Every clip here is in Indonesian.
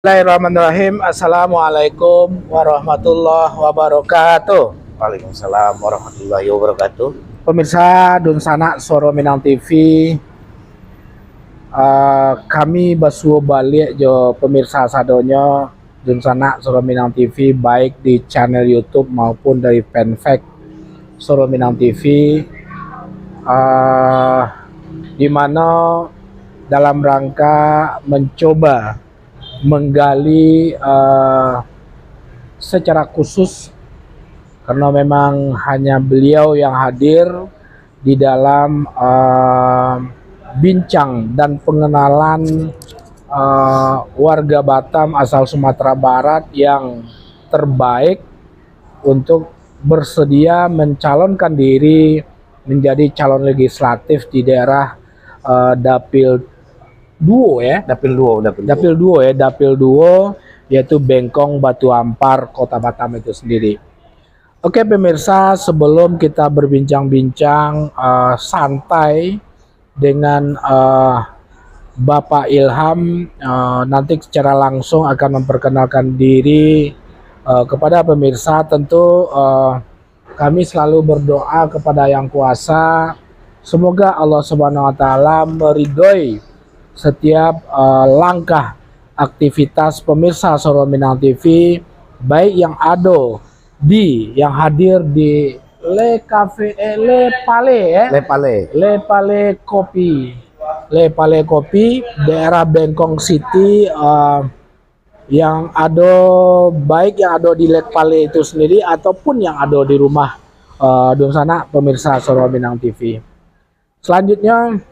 Bismillahirrahmanirrahim. Assalamualaikum warahmatullahi wabarakatuh. Waalaikumsalam warahmatullahi wabarakatuh. Pemirsa Dunsana Soro Minang TV, kami basuh balik jo pemirsa sadonya Dunsana Soro Minang TV, baik di channel YouTube maupun dari fanpage Soro Minang TV, di mana dalam rangka mencoba menggali secara khusus, karena memang hanya beliau yang hadir di dalam bincang dan pengenalan warga Batam asal Sumatera Barat yang terbaik untuk bersedia mencalonkan diri menjadi calon legislatif di daerah Dapil Duo ya, Dapil Duo, yaitu Bengkong Batu Ampar, Kota Batam itu sendiri. Oke pemirsa, sebelum kita berbincang-bincang santai dengan Bapak Ilham, nanti secara langsung akan memperkenalkan diri kepada pemirsa. Tentu kami selalu berdoa kepada Yang Kuasa, semoga Allah Subhanahu wa Ta'ala meridhoi setiap langkah aktivitas pemirsa Soro Minang TV, baik yang hadir di Le Pale Kopi daerah Bengkong City, yang ada baik yang ada di Le Pale itu sendiri ataupun yang ada di rumah Dunsana pemirsa Soro Minang TV. Selanjutnya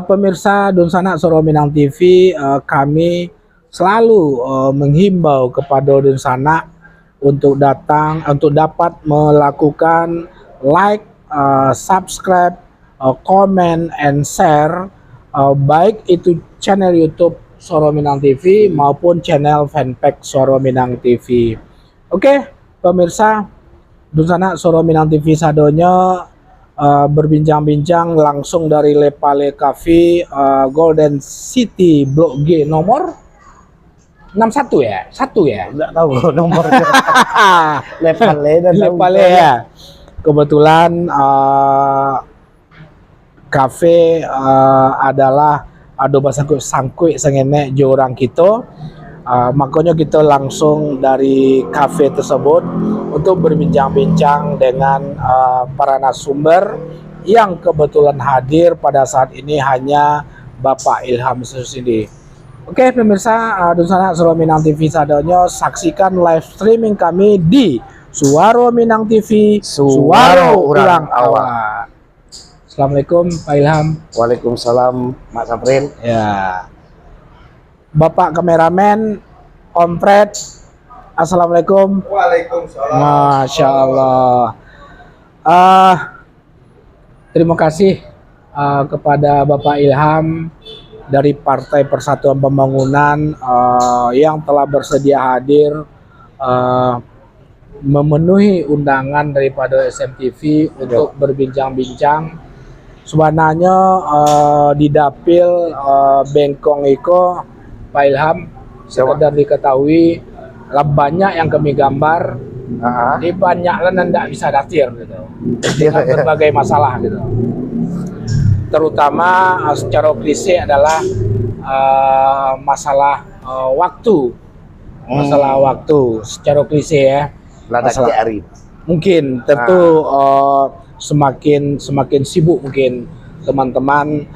pemirsa Dunsana Soro Minang TV, kami selalu menghimbau kepada Dunsana untuk dapat melakukan like, subscribe, comment, and share, baik itu channel YouTube Soro Minang TV maupun channel fanpage Soro Minang TV. Oke, pemirsa Dunsana Soro Minang TV sadonya berbincang-bincang langsung dari Le Pale Cafe, Golden City Blok G nomor 61 ya? 1 ya? Enggak tahu nomornya. Le Pale ya. Kebetulan kafe adalah ada bahasa sangkui sengene jo orang kita. Makanya kita langsung dari kafe tersebut untuk berbincang-bincang dengan para narasumber yang kebetulan hadir pada saat ini hanya Bapak Ilham sendiri. Oke pemirsa Dunsana Soro Minang TV sadonya, saksikan live streaming kami di Suaro Minang TV, Suaro Urang Awak. Assalamualaikum Pak Ilham. Waalaikumsalam Mak Saprin. Ya. Bapak kameramen, Om Fred, assalamualaikum. Waalaikumsalam. Masya Allah. Terima kasih kepada Bapak Ilham dari Partai Persatuan Pembangunan yang telah bersedia hadir memenuhi undangan daripada SMTV untuk berbincang-bincang. Sebenarnya di Dapil Bengkong Iko, Pak Ilham, sekedar diketahui banyak yang kami gambar, ini banyak lah tidak bisa datir gitu, dengan berbagai masalah gitu. Terutama secara klise adalah masalah waktu, secara klise ya. Masalah, mungkin tentu semakin sibuk mungkin teman-teman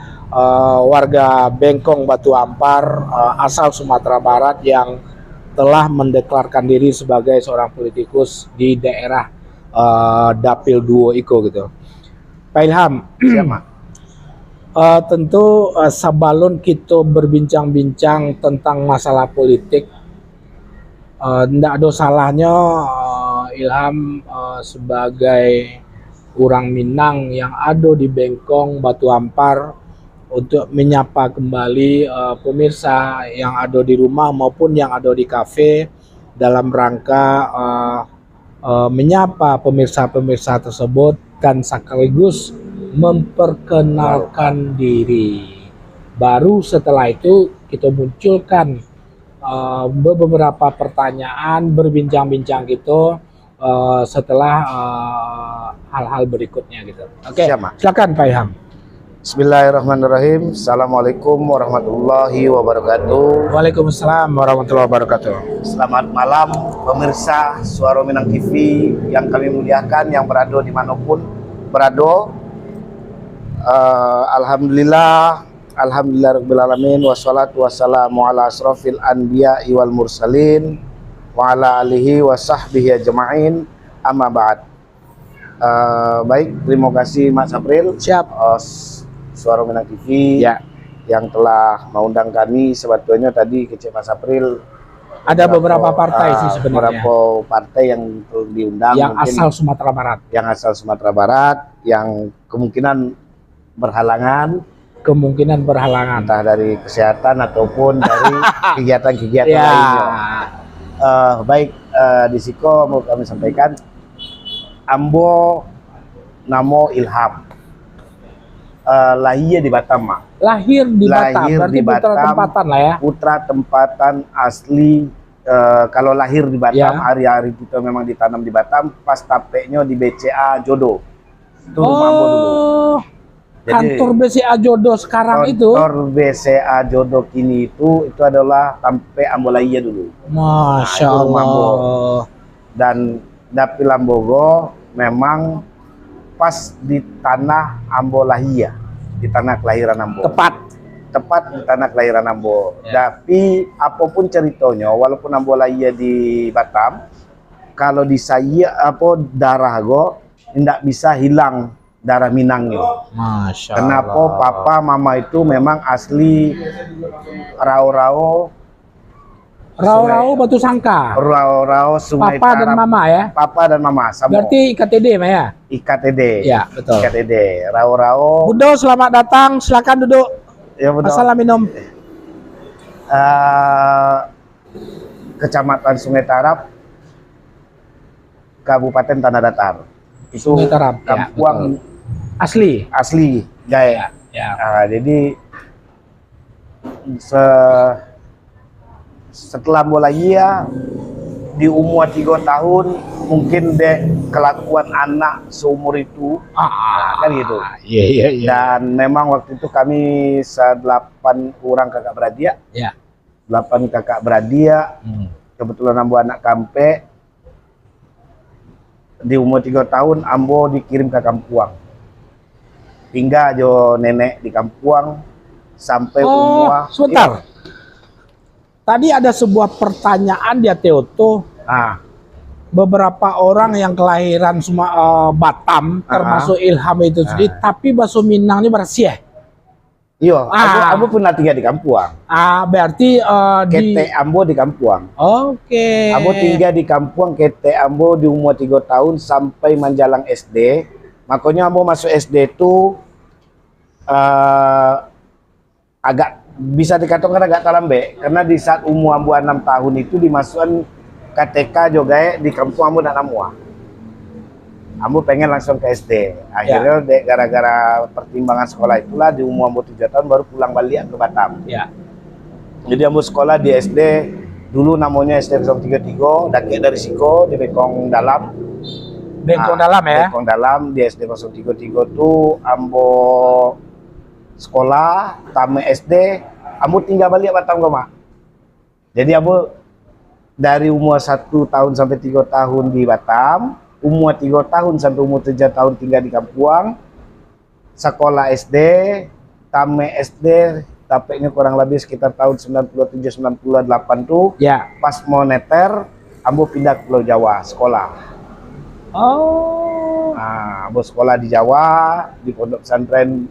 warga Bengkong Batu Ampar asal Sumatera Barat yang telah mendeklarkan diri sebagai seorang politikus di daerah Dapil Duo Iko gitu. Pak Ilham, tentu sabalun kita berbincang-bincang tentang masalah politik, tidak ada salahnya Ilham sebagai orang Minang yang ada di Bengkong Batu Ampar untuk menyapa kembali pemirsa yang ada di rumah maupun yang ada di kafe, dalam rangka menyapa pemirsa-pemirsa tersebut dan sekaligus memperkenalkan diri. Baru setelah itu kita munculkan beberapa pertanyaan berbincang-bincang gitu setelah hal-hal berikutnya gitu. Oke, Siap, Mak. silakan Pak Ilham. Bismillahirrahmanirrahim. Assalamualaikum warahmatullahi wabarakatuh. Waalaikumsalam warahmatullahi wabarakatuh. Selamat malam pemirsa Suara Minang TV yang kami muliakan, yang berada dimanapun berada. Alhamdulillah rabbil alamin, wassalatu wassalamu ala asrofil anbiya wal mursalin wa ala alihi wa sahbihi ajma'in, amma ba'd. Baik, terima kasih Mas April. Siap. Suara Minang TV Ya. yang telah mengundang kami. Sebetulnya tadi kecil Mas April Ada beberapa partai sih sebenarnya. beberapa partai yang diundang, Yang mungkin asal Sumatera Barat. yang asal Sumatera Barat, yang kemungkinan berhalangan, entah dari kesehatan ataupun dari kegiatan-kegiatan Ya. lainnya. Baik, di siko mau kami sampaikan, ambo namo Ilham, lahir di Batam, Mak. Lahir di Batam, Lahir berarti di putra Batam. tempatan lah ya. Putra tempatan asli. Kalau lahir di Batam, Ya. hari-hari kita memang ditanam di Batam, pas tapeknya di BCA Jodoh. Itu rumah ambo dulu. Jadi, Kantor BCA Jodoh sekarang itu. kantor BCA Jodoh kini itu adalah tampe ambo lahir dulu. Masya Nah, itu rumah ambo. Allah. Dan dapil Ambogo memang pas di tanah ambo lahir, di tanah kelahiran ambo. Tepat di tanah kelahiran ambo. Ya. Tapi apapun ceritanya, walaupun ambo lahir di Batam, kalau di saya darah go tidak bisa hilang darah Minangnya. Masya Kenapa Allah. papa mama itu memang asli Rao-Rao, Rau-rau Batu Sangka. Rao-Rao Sungai Papa dan Tarap. mama ya. Papa dan mama sama. Berarti IKTD Mah ya. IKTD. Ya, betul. IKTD. Rao-Rao. Budo, selamat datang. Silakan duduk. Ya betul. Masalah minum. Kecamatan Sungai Tarap, Kabupaten Tanah Datar. Itu Sungai Tarap, ya, kampung Asli. asli, Gae. Ya. Jadi setelah mulai di umur 3 tahun, mungkin deh kelakuan anak seumur itu, kan gitu. Iya. Dan memang waktu itu kami 8 orang kakak beradik, Ya. 8 kakak beradik. Kebetulan ambo anak kampe. Di umur 3 tahun ambo dikirim ke Kampuang. Tinggal jo nenek di Kampuang sampai umur. Sebentar. Tadi ada sebuah pertanyaan dia Teoto. Beberapa orang yang kelahiran Batam, termasuk Ilham itu sendiri, tapi bahasa Minangnya bersih. Iya, ambo pernah tinggal di Kampuang. Berarti Kete ambo di Kampuang. Oke. Ambo tinggal di Kampuang, kete ambo di umur 3 tahun sampai menjalang SD. Makanya ambo masuk SD itu agak bisa dikatakan agak talambe, karena di saat umur ambo 6 tahun itu dimasukkan KTK juga di kampung ambo nak namua. Ambo pengen langsung ke SD. Akhirnya gara-gara pertimbangan sekolah itulah di umur ambo 7 tahun baru pulang balik ke Batam. Ya. Jadi ambo sekolah di SD dulu namanya SD 033, dan dari Siko di Bekong Dalam. Bengkong dalam ya. Bekong Dalam di SD 033 itu ambo sekolah tamu SD, ambo tinggal balik Batam Goma. Jadi ambo dari umur 1 tahun sampai 3 tahun di Batam, umur 3 tahun sampai umur 3 tahun tinggal di Kampuang, sekolah SD, tamu SD, tapeknya kurang lebih sekitar tahun 97-98 tuh. Ya. Pas mau neter, ambo pindah ke Pulau Jawa sekolah. Ambo sekolah di Jawa, di Pondok Pesantren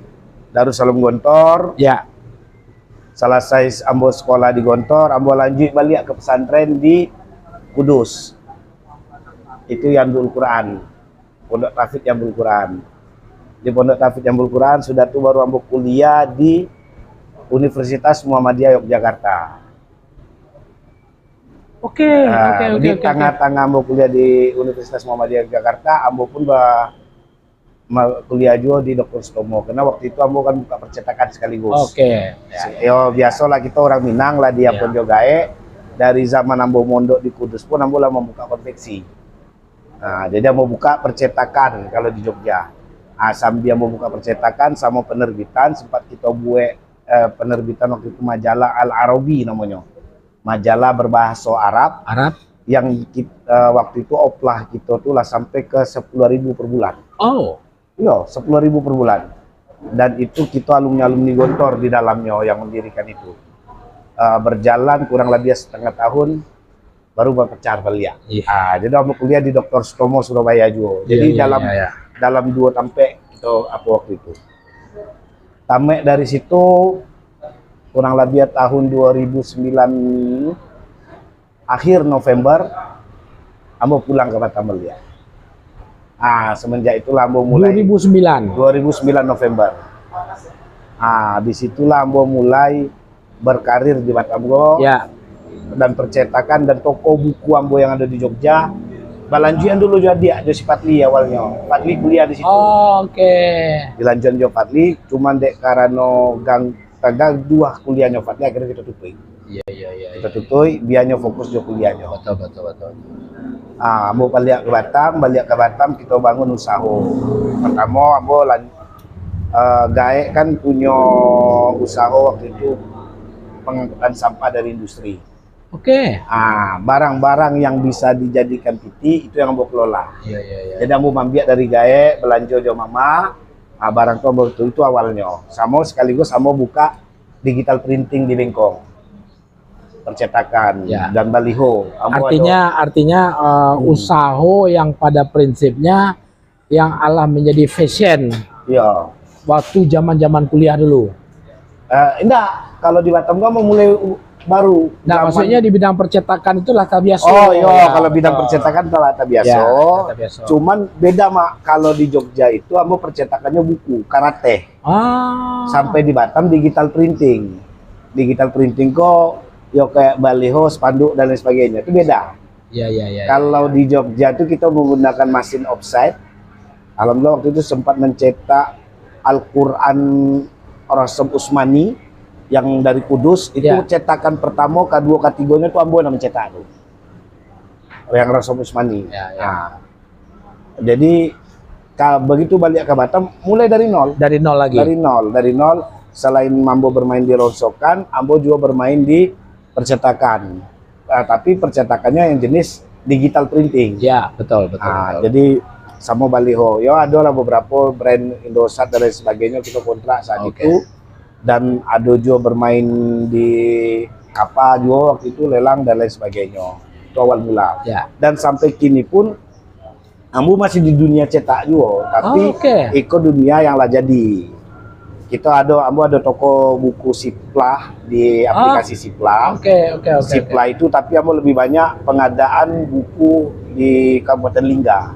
Darussalam Gontor. Ya. Selesai ambo sekolah di Gontor, ambo lanjut balik ke pesantren di Kudus. Itu Yambul Quran, Pondok Tafidz Yambul Quran. Di Pondok Tafidz Yambul Quran sudah tuh baru ambo kuliah di Universitas Muhammadiyah Yogyakarta. Oke. Di tengah-tengah ambo kuliah di Universitas Muhammadiyah Yogyakarta, ambo pun kuliah juga di Dr. Sutomo, karena waktu itu ambo kan buka percetakan sekaligus. Oke. Ya, biasalah kita orang Minang lah, dia pun juga dari zaman ambo mondok di Kudus pun ambo lah membuka konveksi. Nah, jadi ambo buka percetakan kalau di Jogja. Sambil ambo buka percetakan sama penerbitan, sempat kita buat penerbitan waktu itu majalah Al-Arabi namanya. Majalah berbahasa Arab. Yang kita, waktu itu oplah kita tuh lah sampai ke 10.000 per bulan. Oh. Iya, 10.000 per bulan. Dan itu kita alumni-alumni Gontor di dalamnya yang mendirikan itu. Berjalan kurang lebih setengah tahun baru berpecah belia. Jadi aku kuliah di Dr. Sutomo Surabaya juga. Jadi dalam 2 tampek itu apa waktu itu. Tamek dari situ kurang lebih tahun 2009 akhir November ambo pulang ke Batam Belia. Semenjak itulah ambo mulai 2009 November. Disitulah ambo mulai berkarir di Batam dan percetakan dan toko buku ambo yang ada di Jogja. Balanjuan dulu jadi ada si Patli awalnya. Patli kuliah di situ. Dilanjuan jo Patli, cuman dek karena gagal 2 kuliahnya Patli akhirnya kita tutup. Kita tutup, biarnya fokus jo kuliahnya. Betul. Ambo balik ke Batam kita bangun usaha. Pertama ambo gaek kan punya usaha waktu itu pengangkutan sampah dari industri. Barang-barang yang bisa dijadikan piti itu yang ambo kelola. Jadi ambo mambiak dari gaek, belanja jo mama. Barang itu awalnya. Sama sekaligus ambo buka digital printing di Bengkong. Percetakan dan baliho. Artinya usaha yang pada prinsipnya yang alah menjadi fashion. Waktu zaman kuliah dulu. Enggak, kalau di Batam gua mau mulai baru. Nah, maksudnya di bidang percetakan itu lata biasa. Kalau bidang percetakan itu lata biasa. Cuman beda mak kalau di Jogja itu ambo percetakannya buku karate. Sampai di Batam digital printing. Digital printing kok kayak baliho, spanduk dan lain sebagainya. Itu beda. Kalau di Jogja itu kita menggunakan mesin offset. Alhamdulillah waktu itu sempat mencetak Al-Quran Rasul Usmani yang dari Kudus itu cetakan pertama, kedua, ketiganya itu ambo yang mencetak itu. Yang Rasul Usmani. Jadi begitu balik ke Batam mulai dari nol. Dari nol. Selain ambo bermain di ronsokan, ambo juga bermain di percetakan. Tapi percetakannya yang jenis digital printing. Betul. Jadi sama baliho, ada lah beberapa brand Indosat dan lain sebagainya kita kontrak saat itu. Dan ada juga bermain di kapal juga waktu itu, lelang dan lain sebagainya. Itu awal mula. Dan sampai kini pun ambo masih di dunia cetak juga, tapi ikut dunia yang lah jadi. Ambo ada toko buku Siplah di aplikasi Siplah. Siplah itu tapi ambo lebih banyak pengadaan buku di Kabupaten Lingga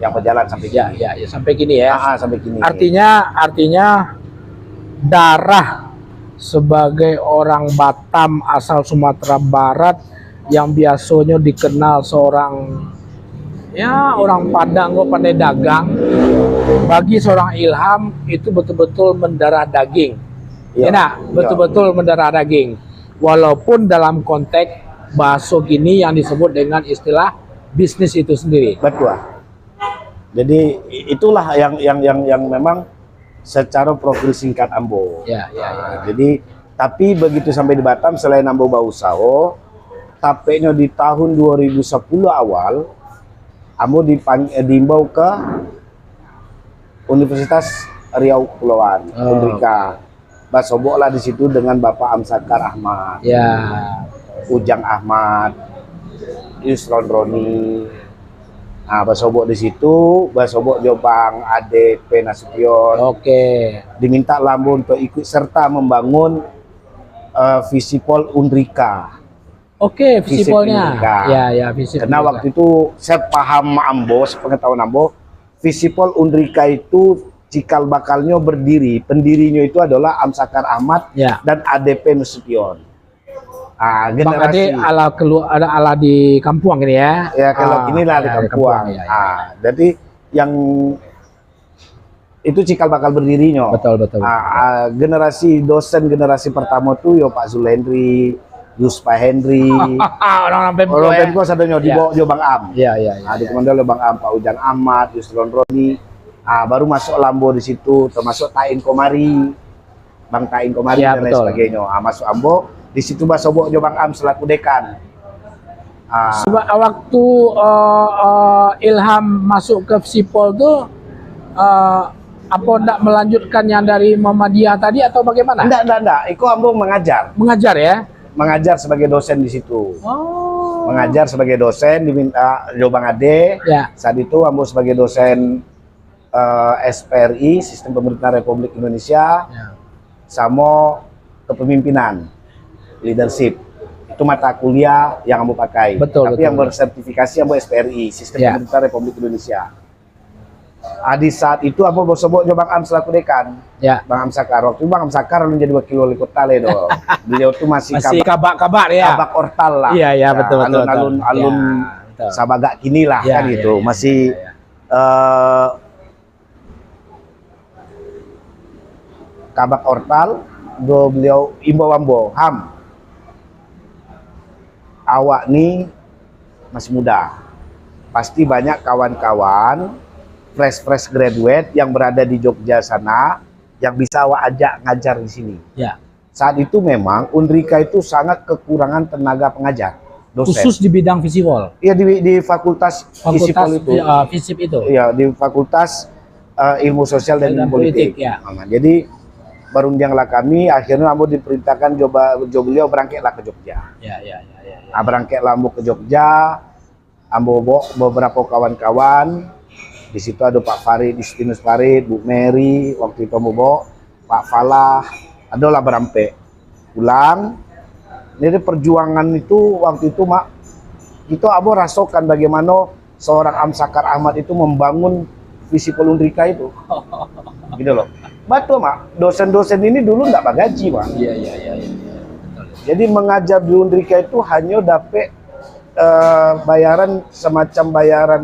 yang berjalan sampai kini. Sampai kini ya. Sampai kini. Artinya darah sebagai orang Batam asal Sumatera Barat yang biasanya dikenal seorang orang Padang kok pandai dagang, bagi seorang Ilham itu betul-betul mendarah daging. Betul-betul mendarah daging. Walaupun dalam konteks bahasa gini yang disebut dengan istilah bisnis itu sendiri. Betul. Jadi itulah yang memang secara profil singkat ambo. Jadi tapi begitu sampai di Batam, selain ambo bau usaha, tapenya di tahun 2010 awal ambo diimbau ke Universitas Riau Kepulauan, Undrika. Basobok lah di situ dengan Bapak Amsakar Ahmad, Ujang Ahmad, Yusron Roni. Basobok di situ, basobok Jobang ADP Nasution. Diminta Lambo untuk ikut serta membangun Visipol Undrika. Visipolnya. Visipol. Karena waktu itu saya paham ambo, sepengetahuan ambo, Visipol Undrika itu cikal bakalnya berdiri, pendirinya itu adalah Amsakar Ahmad dan ADP Nasution. Generasi ala di kampung ini ya. Kalau inilah di kampung. Jadi yang itu cikal bakal berdirinya. Betul. Generasi dosen generasi pertama tuh Pak Zulendri, Yuspa Henry, Orang-orang Pemko orang ya. Pemko sadonyo di bawah Bang Am. Iya, iya, iya. Dikomando oleh Bang Am, Pak Ujang Ahmad, Yusron Roni. Baru masuk Lambo di situ, termasuk Tain Komari, Bang Tain Komari Ya, dan lain betul. sebagainya. Masuk Ambo, di situ Basobok Bang Am selaku dekan. Sebab waktu Ilham masuk ke Sipol tuh apa ndak melanjutkan yang dari Muhammadiyah tadi atau bagaimana? Enggak. Iko Ambo mengajar. Mengajar ya? Mengajar sebagai dosen di situ. Oh. Mengajar sebagai dosen diminta Bang Ade. Ya. Saat itu Ambo sebagai dosen SPRI, Sistem Pemerintahan Republik Indonesia, Ya. sama kepemimpinan, leadership. Itu mata kuliah yang Ambo pakai. Betul, Tapi betul. yang bersertifikasi Ambo SPRI, Sistem Ya. Pemerintahan Republik Indonesia. Di saat itu Ambo bersebut Bang Am selaku dekan. Ya. Bang Am Sakar. Waktu itu Bang Am Sakar menjadi wakil wali kota Ledo. Beliau tuh masih Kabak-kabak ya. kabak ortal lah. Iya, iya, betul, betul, Alun-alun betul. alun Ya, betul. Sabagak kini lah Ya, kan ya, gitu. ya, Masih kabak ortal. Beliau imbau Ambo, Ham, awak nih masih muda. Pasti banyak kawan-kawan fresh graduate yang berada di Jogja sana yang bisa awak ajak ngajar di sini. Ya. Saat itu memang Unrika itu sangat kekurangan tenaga pengajar, dosen. Khusus di bidang visipol. Iya di fakultas Visipol itu. Visip itu. Iya di fakultas ilmu sosial dan Dan politik. politik, ya. Jadi berundanglah kami, akhirnya Ambo diperintahkan beliau berangkatlah ke Jogja. Ya, ya, ya, ya. Berangkatlah Ambo ke Jogja. Ambo bawa beberapa kawan-kawan. Di situ ada Pak Farid, Justinus Farid, Bu Mary, waktu itu Ambo bawa Pak Falah, adalah berampe. Pulang. Jadi perjuangan itu waktu itu Mak, itu Ambo rasakan bagaimana seorang Am Sakar Ahmad itu membangun visi Unrika itu. Gitu loh. Betul Mak, dosen-dosen ini dulu nggak bagaji Mak. Iya, iya, iya, iya. Betul. Jadi mengajar di Unrika itu hanya dapat bayaran semacam bayaran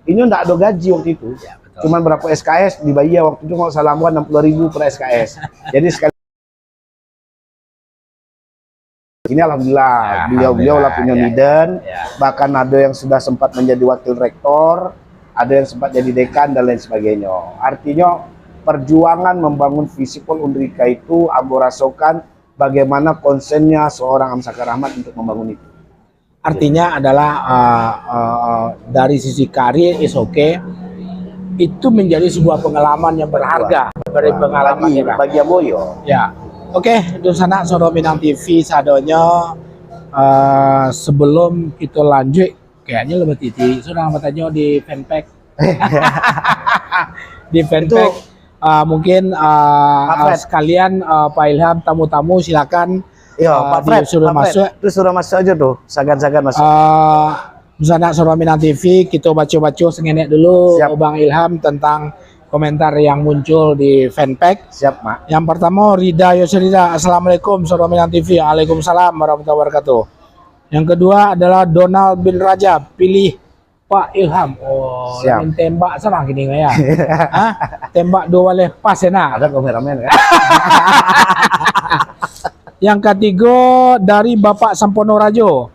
ini nggak ada gaji waktu itu. Ya, betul. Cuman berapa SKS dibayar waktu itu kalau salah 60.000 per SKS. Jadi sekali ini alhamdulillah beliau lah punya bidan. Ya. Bahkan ada yang sudah sempat menjadi wakil rektor, ada yang sempat jadi dekan dan lain sebagainya. Artinya perjuangan membangun Visipol Unrika itu Ambo rasakan bagaimana konsennya seorang Am Sakar Ahmad untuk membangun itu. Artinya adalah dari sisi karir is okay, itu menjadi sebuah pengalaman yang berharga dari pengalaman bagi Ambo yo. ya. Oke, di sana Soro Minang TV sadonya sebelum kita lanjut kayaknya lebih titi sudah bertanya di fanpage di fanpage mungkin sekalian Pak Ilham tamu-tamu silakan. Iya, Pak Fred sudah masuk. Itu sudah masuk aja tuh, sagan-sagan masuk. Misalnya Soro Minang TV, kita baca-baca sengenek dulu. Siap. Bang Ilham tentang komentar yang muncul di fanpage. Siap, Mak. Yang pertama Rida Yosrida, Assalamualaikum Soro Minang TV. Waalaikumsalam warahmatullahi wabarakatuh. Yang kedua adalah Donald bin Rajab, pilih Pak Ilham. Oh, Siap. lain tembak sama gini ya. Hah? Tembak dua oleh pas ya nak. Ada kameramen kan? Yang ketiga dari Bapak Sampono Rajo,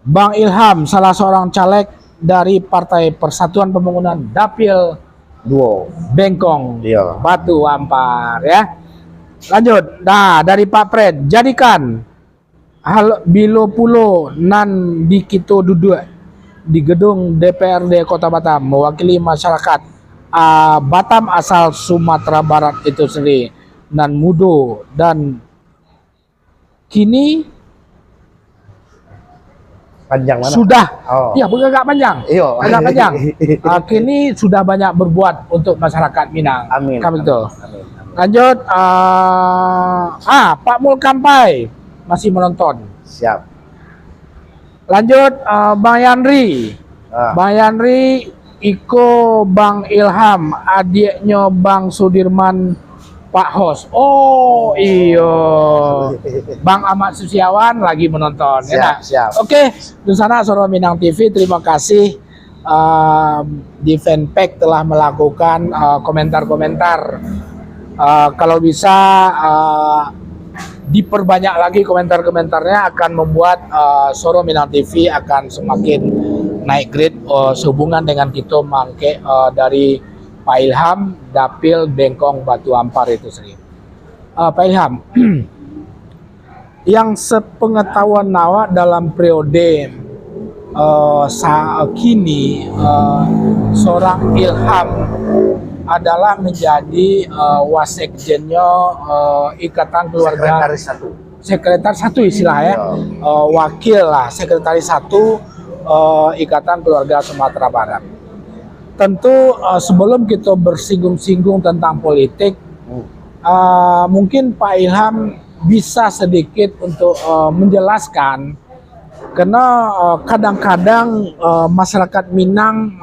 Bang Ilham salah seorang caleg dari Partai Persatuan Pembangunan Dapil Duo. Bengkong, Iya. Batu Ampar ya. Lanjut, nah dari Pak Fred, jadikan hal bilo pulo nan di kita duduk di gedung DPRD Kota Batam mewakili masyarakat Batam asal Sumatera Barat itu sendiri nan mudo dan kini Panjang mana? sudah Oh. ya bukan agak panjang Iya. agak panjang kini sudah banyak berbuat untuk masyarakat Minang. Amin. Kan betul. Amin. Lanjut Pak Mulkampai masih menonton. Siap. Lanjut Bang Yanri. Ah. Bang Yanri Iko Bang Ilham adiknya Bang Sudirman Pak Hos. Oh iya. Bang Ahmad Susiawan lagi menonton. Siap, Ya, siap. Oke, di sana Soro Minang TV terima kasih di fanpage telah melakukan komentar-komentar. Kalau bisa diperbanyak lagi komentar-komentarnya akan membuat Soro Minang TV akan semakin naik grade sehubungan dengan kita mangke dari Pak Ilham Dapil Bengkong Batu Ampar itu sendiri. Pak Ilham, yang sepengetahuan Nawa dalam periode saat kini seorang Ilham adalah menjadi wasekjennya Ikatan Keluarga Sekretaris satu istilah ya, wakil lah sekretaris satu Ikatan Keluarga Sumatera Barat. Tentu sebelum kita bersinggung-singgung tentang politik, mungkin Pak Ilham bisa sedikit untuk menjelaskan, karena kadang-kadang masyarakat Minang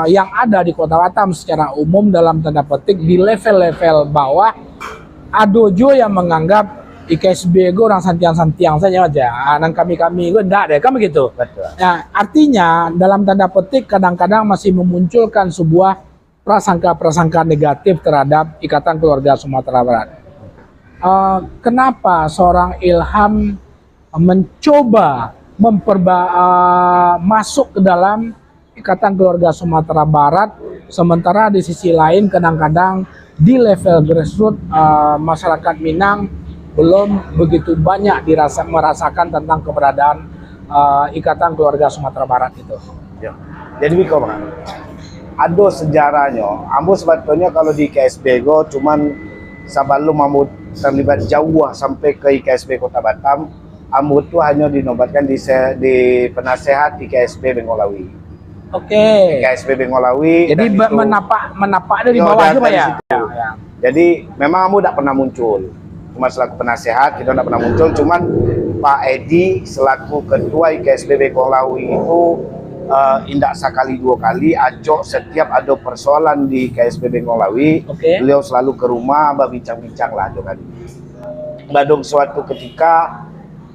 yang ada di Kota Batam secara umum dalam tanda petik di level-level bawah ada juga yang menganggap IKSB gue orang santiang-santiang saja aja, dan kami-kami gue enggak deh, kan begitu. Betul. Nah, artinya dalam tanda petik kadang-kadang masih memunculkan sebuah prasangka-prasangka negatif terhadap Ikatan Keluarga Sumatera Barat. Kenapa seorang Ilham mencoba masuk ke dalam Ikatan Keluarga Sumatera Barat, sementara di sisi lain kadang-kadang di level grassroots masyarakat Minang belum begitu banyak merasakan tentang keberadaan Ikatan Keluarga Sumatera Barat itu. Ya. Jadi Biko, ada sejarahnya. Ambo sebetulnya kalau di IKSB go cuman sebelum ambo terlibat jauh sampai ke IKSB Kota Batam, ambo tuh hanya dinobatkan di penasehat IKSB Bengolawi. Oke. IKSB Bengolawi. Jadi menapak dari bawah itu Pak ya? Ya. Jadi memang ambo tidak pernah muncul. Cuma selaku penasehat kita tidak pernah muncul. Cuman Pak Edi selaku ketua IKSB Bengolawi itu indak sekali dua kali ajok setiap ada persoalan di IKSB Bengolawi. Beliau selalu ke rumah berbincang-bincang lah dengan badung suatu ketika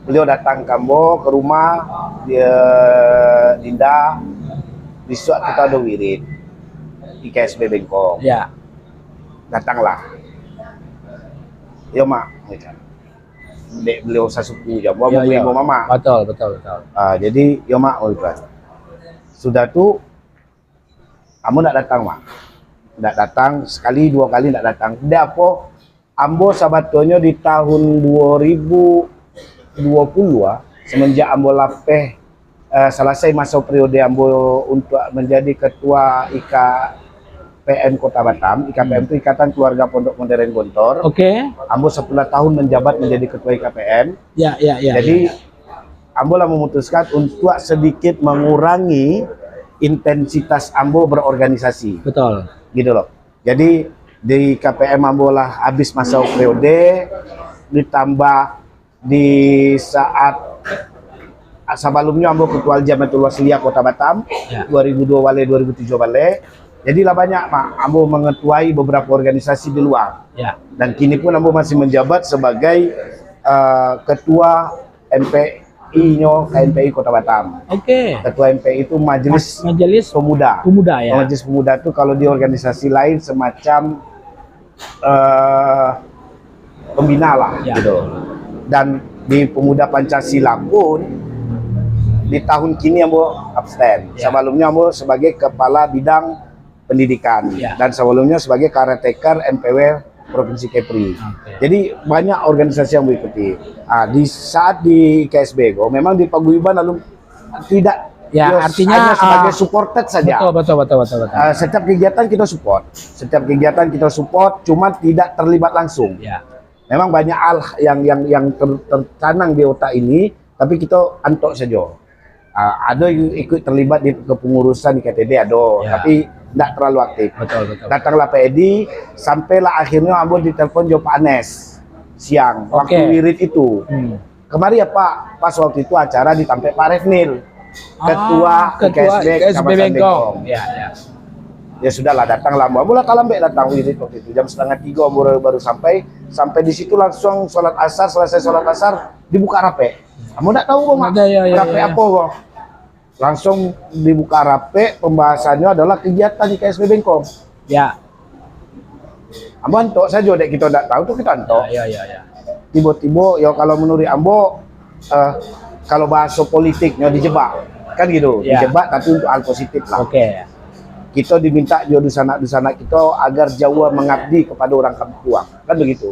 beliau datang ke rumah dia Dinda di suatu kita ada wirid IKSB Bengkong. Ya. Datanglah. Yo mak, dek beliau sasuku ya, bawa ibu mama. Betul. Jadi yo mak, sudah tuh, kamu nak datang mak, nak datang sekali dua kali nak datang. Dia apa? Ambo sabatonya di tahun 2020 semenjak ambo lapeh selesai masa periode ambo untuk menjadi ketua IKPM Kota Batam. IKPM itu Ikatan Keluarga Pondok Modern Gontor. Ambo 10 tahun menjabat menjadi ketua IKPM. Jadi ambo lah memutuskan untuk sedikit mengurangi intensitas ambo berorganisasi. Betul. Gitu loh. Jadi di KPM ambo lah habis masa periode, ditambah di saat sebelumnya ambo ketua Jamatul Wasliyah Kota Batam 2002 wale 2007 wale. Jadi lah banyak Pak, ambo mengetuai beberapa organisasi di luar. Dan kini pun ambo masih menjabat sebagai ketua MPI-nya KMPI Kota Batam. Ketua MPI itu Majelis Pemuda. Majelis Pemuda itu kalau di organisasi lain semacam pembina lah gitu. Dan di Pemuda Pancasila pun di tahun kini ambo abstain. Sebelumnya ambo sebagai kepala bidang pendidikan dan sebelumnya sebagai caretaker MPW Provinsi Kepri. Jadi banyak organisasi yang mengikuti. Di saat di KSB memang di paguyuban lalu tidak artinya sebagai supported saja. Betul. Setiap kegiatan kita support, cuma tidak terlibat langsung. Memang banyak hal yang tertanam di otak ini, tapi kita antok saja. Ada yang ikut terlibat di kepengurusan di KTD tapi tidak terlalu aktif. Betul. Datanglah Pak Edi, sampailah akhirnya ambo ditelepon Jo Pak Anes siang waktu wirid itu. Kemarin ya Pak, pas waktu itu acara ditampil Pak Refnil, ketua IKSB Bengkong. Ya sudahlah, datanglah ambo lah kalambek datang wirid waktu itu jam 2:30 baru sampai di situ langsung sholat asar. Selesai sholat asar dibuka rape. Kamu tidak tahu kok mak rape apa kok? Langsung dibuka rape, pembahasannya adalah kegiatan di KSB Bengkong. Kamu antok saja, dek kita tidak tahu tuh kita antok. tiba-tiba ya kalau menurut ambo kalau bahasa politiknya dijebak kan gitu, Ya. dijebak tapi untuk hal positif lah. Oke. Kita diminta jo dusana-dusana kita agar jauh mengabdi kepada orang Kampuang, kan begitu.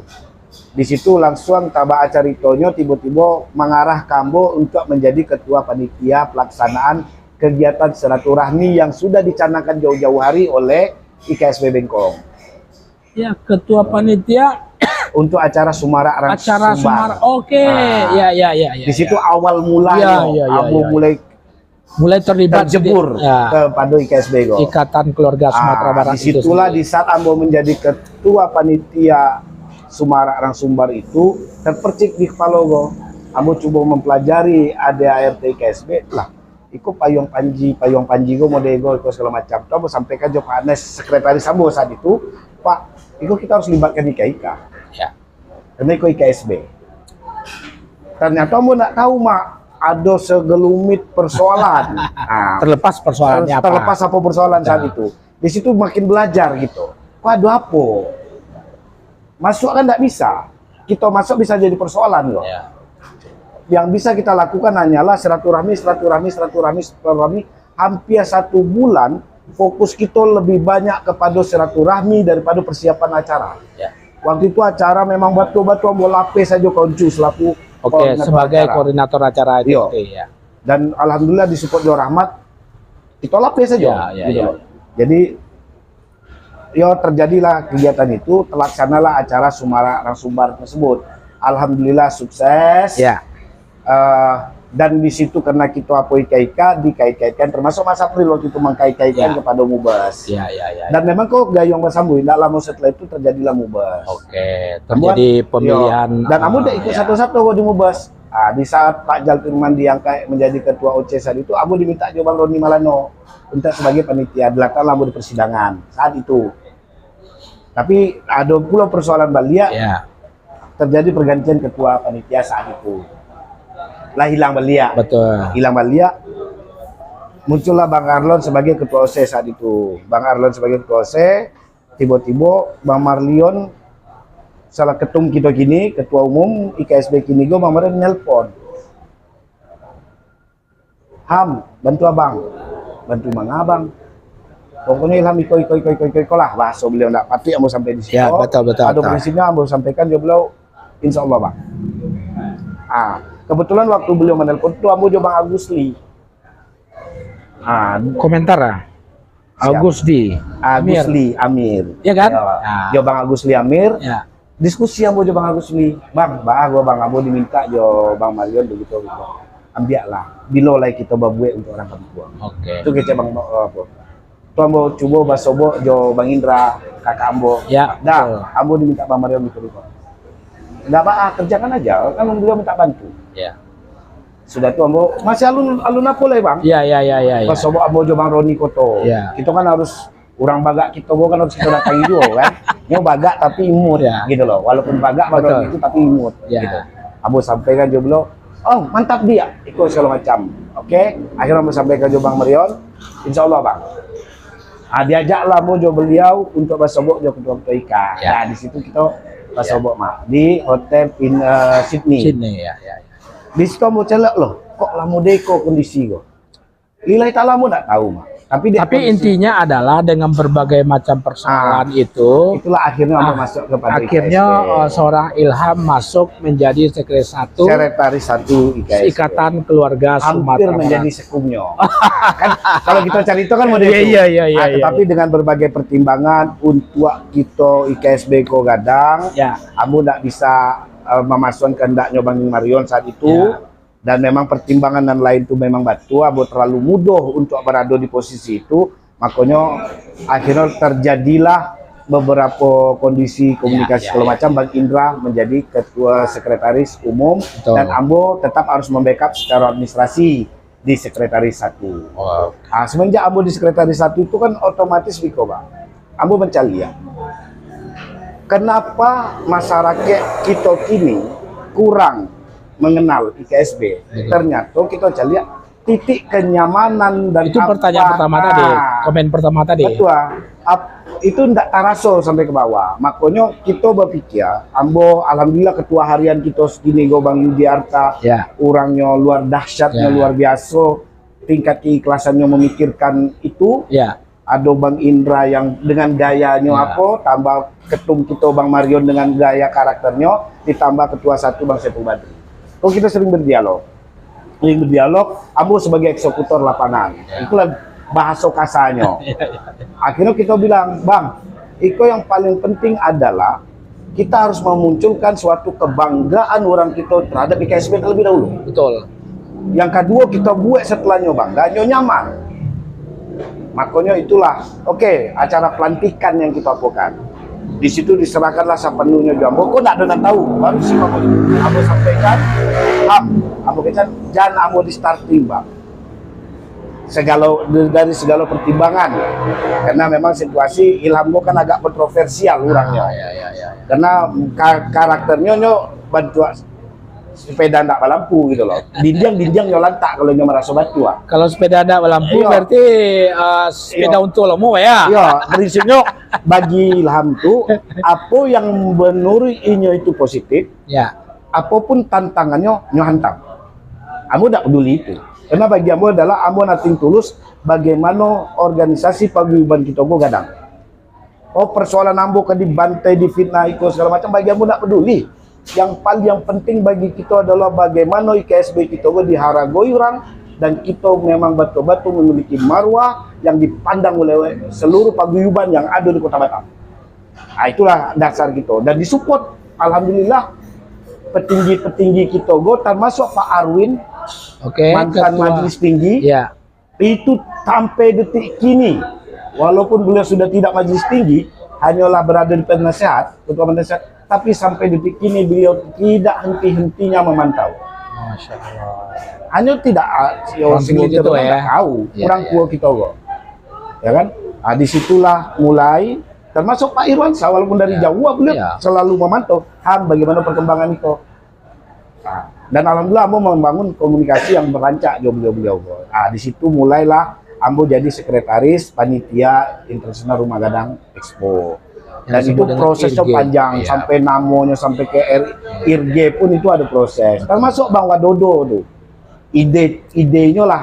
Di situ langsung tabak acaritonya tiba-tiba mengarah Kambo untuk menjadi ketua panitia pelaksanaan kegiatan silaturahmi yang sudah dicanangkan jauh-jauh hari oleh IKSB Bengkong Ya, ketua panitia untuk acara Sumara Arang acara Sumar. Sumbar. Oke. Nah, Ya. Di situ awal mulanya Ambo mulai terlibat terjebur kepada IKSB Go. Ikatan Keluarga Sumatera Barat. Disitulah di saat Ambo menjadi ketua panitia Sumara Arang Sumbar itu terpercik di kepala Go. Ambo coba mempelajari ADART IKSB lah. Ikut payung panji Go modego ikut segala macam. Ambo sampaikan jo Pak Anes sekretaris Ambo saat itu, Pak, ikut kita harus libatkan IKIK. Ya. Karena ikut IKSB. Ternyata Ambo nggak tahu mak. Ada segelumit persoalan. Nah, Terlepas persoalannya apa? terlepas apa persoalan saat itu. Di situ makin belajar gitu. Waduh apa? Masuk kan nggak bisa. Kita masuk bisa jadi persoalan loh. Ya. Yang bisa kita lakukan hanyalah silaturahmi. Hampir 1 bulan fokus kita lebih banyak kepada silaturahmi daripada persiapan acara. Ya. Waktu itu acara memang batu-batu bola lapis saja koncu selaku Sebagai koordinator acara itu. Iya. Ya. Dan alhamdulillah disupport Jawa Rahmat kita lapis saja Ya. loh. Jadi terjadilah kegiatan itu, terlaksanalah acara Sumara Arang Sumbar tersebut. Alhamdulillah sukses. Ya. Dan di situ karena kita dikait-kaitkan termasuk Mas April waktu itu mengkait-kaitkan kepada Mubas. Ya. Dan memang kok gayung bersambung, tidak lama setelah itu terjadilah Mubas. Oke, terjadi pemilihan. Dan Amu udah ikut satu-satu kok di Mubas. Di saat Pak Jal Firman diangkat menjadi ketua OC saat itu, Amu diminta jo Bang Roni Malano untuk sebagai panitia. Belakang Amu di persidangan saat itu. Tapi ada pula persoalan Balia, terjadi pergantian ketua panitia saat itu. Lah hilang Balia. Betul. Hilang Balia. Muncullah Bang Arlon sebagai ketua OC saat itu. Bang Arlon sebagai ketua OC, tiba-tiba Bang Marlion salah ketum kita kini, ketua umum IKSB kini go Bang Marlion nelpon. Ham, bantu abang. Bantu Bang Abang. Pokoknya Ilham iko lah bahasa beliau enggak pati ambo sampai di situ. Ya, betul. Ada prinsipnya ambo sampaikan dia beliau insyaallah Bang. Kebetulan waktu beliau menelpon itu ambo Bang Agusli. Komentar ya? Agusli Amir. Ya kan? Jo Bang Agusli Amir. Ya. Diskusi ambo jo Bang Agusli. Bang, gua Bang ambo diminta jo Bang Marion begitu. Ambiaklah. Bilo lah kita babue untuk orang Kampuang. Oke. Itu kece Bang apa? Tuh ambo coba basobo jo Bang Indra kakak ambo. Ya. Ambo diminta Bang Marion begitu. Enggak apa, kerjakan aja, kan beliau minta bantu. Ya. Sudah tuh ambo masih alun apa lah Bang? Ya. Pas sobo ambo jo Bang Roni Koto. Ya. Kita kan harus orang bagak kita kan harus kita datangi juga kan. Ini bagak tapi imut gitu loh. Walaupun bagak Bang Roni itu tapi imut gitu. Ambo sampaikan jo beliau, oh mantap dia, ikut segala macam. Oke, akhirnya ambo sampaikan jo Bang Marion, insyaallah Bang. Diajaklah ambo jo beliau untuk basobok jo ketua IKA. Nah di situ kita basobok di hotel Sydney. Ya. Di situ mau celak loh, kok lamu deko kondisi kok. Lillahi ta'ala mau nggak tahu mah. Tapi intinya adalah dengan berbagai macam persoalan itulah akhirnya masuk kepada akhirnya seorang Ilham masuk menjadi sekretaris 1 IKSB. Ikatan Keluarga Sumatera Hampir menjadi sekumnya. Kan kalau kita cari itu kan model itu. Iya. Tapi dengan berbagai pertimbangan untuk kita IKSB ko gadang, Amu tidak bisa memasukkan kehendaknya Bang Marion saat itu. Dan memang pertimbangan dan lain itu memang batu abu terlalu mudah untuk berada di posisi itu, makanya akhirnya terjadilah beberapa kondisi komunikasi segala macam. Bang Indra menjadi ketua sekretaris umum. Dan Ambo tetap harus membackup secara administrasi di sekretaris 1. Semenjak Ambo di sekretaris 1 itu kan otomatis Biko Bang, Ambo mencari ya, kenapa masyarakat kita kini kurang mengenal IKSB. Ternyata kita cari titik kenyamanan dan itu pertanyaan pertama tadi, komen pertama tadi. Betul. itu ndak taraso sampai ke bawah. Makanya kita berpikir, ambo alhamdulillah ketua harian kita segini go Bang Yudiarta, Ya. orangnya luar dahsyatnya, Ya. luar biasa, tingkat keikhlasannya memikirkan itu. Ya. Ada Bang Indra yang dengan gayanya Ya. apa, tambah ketum kita Bang Marion dengan gaya karakternya, ditambah ketua satu Bang Setu Badri. Kok kita sering berdialog, ambo sebagai eksekutor lapangan, itulah bahasa kasarnya. Akhirnya kita bilang, Bang, Iko yang paling penting adalah kita harus memunculkan suatu kebanggaan orang kita terhadap IKSB terlebih dahulu. Betul. Yang kedua kita buat setelahnya bangga, nyaman. Makanya itulah, oke, acara pelantikan yang kita lakukan. Di situ diserahkanlah sepenuhnya jambo. Kok nggak ada yang tahu? Baru sih kamu sampaikan, kamu kecap, jangan kamu di starting bang. Dari segala pertimbangan, karena memang situasi Ilham Go kan agak kontroversial orangnya. Ya. Karena karakternya bantu sepeda ndak berlampu gitu loh. Dinjang nyolantak kalau nyo merasa batu. Kalau sepeda ada lampu Iya. berarti sepeda Iya. untuk lomo ya. Ya, prinsipnya bagi Ilham tuh apa yang menurut inyo itu positif, Ya. apapun tantangannya nyo hantam. Kamu tidak peduli itu. Karena bagi kamu adalah kamu nating tulus bagaimana organisasi paguyuban kita go gadang. Oh persoalan ambo ke dibantai, difitnah ikut segala macam bagi kamu tidak peduli. Yang paling penting bagi kita adalah bagaimana IKSB kita go diharagoi orang dan kita memang betul-betul memiliki marwah yang dipandang oleh seluruh paguyuban yang ada di Kota Batam. Nah, itulah dasar kita dan disupport alhamdulillah petinggi-petinggi kita go termasuk Pak Arwin, Oke. mantan Ketua. majelis tinggi, Ya. itu sampai detik kini walaupun beliau sudah tidak majelis tinggi, hanyalah berada di penasehat, ketua penasehat, tapi sampai detik kini beliau tidak henti-hentinya memantau. Masya Allah. Hanya tidak Orang tua gitu ya. tidak tahu Ya, orang ya. tua kita kok, ya kan? Nah, disitulah mulai termasuk Pak Irwansyah walaupun dari Ya. jauh beliau Ya. selalu memantau bagaimana perkembangan itu. Nah, dan alhamdulillah Ambo membangun komunikasi yang merancak beliau-beliau. Nah, di situ mulailah Ambo jadi sekretaris panitia internasional Rumah Gadang Expo. Dan Yang itu disebut dengan prosesnya IRG. panjang, Iya. sampai namonya sampai ke IRG pun itu ada proses. Termasuk Bang Wadodo tuh. Idenya lah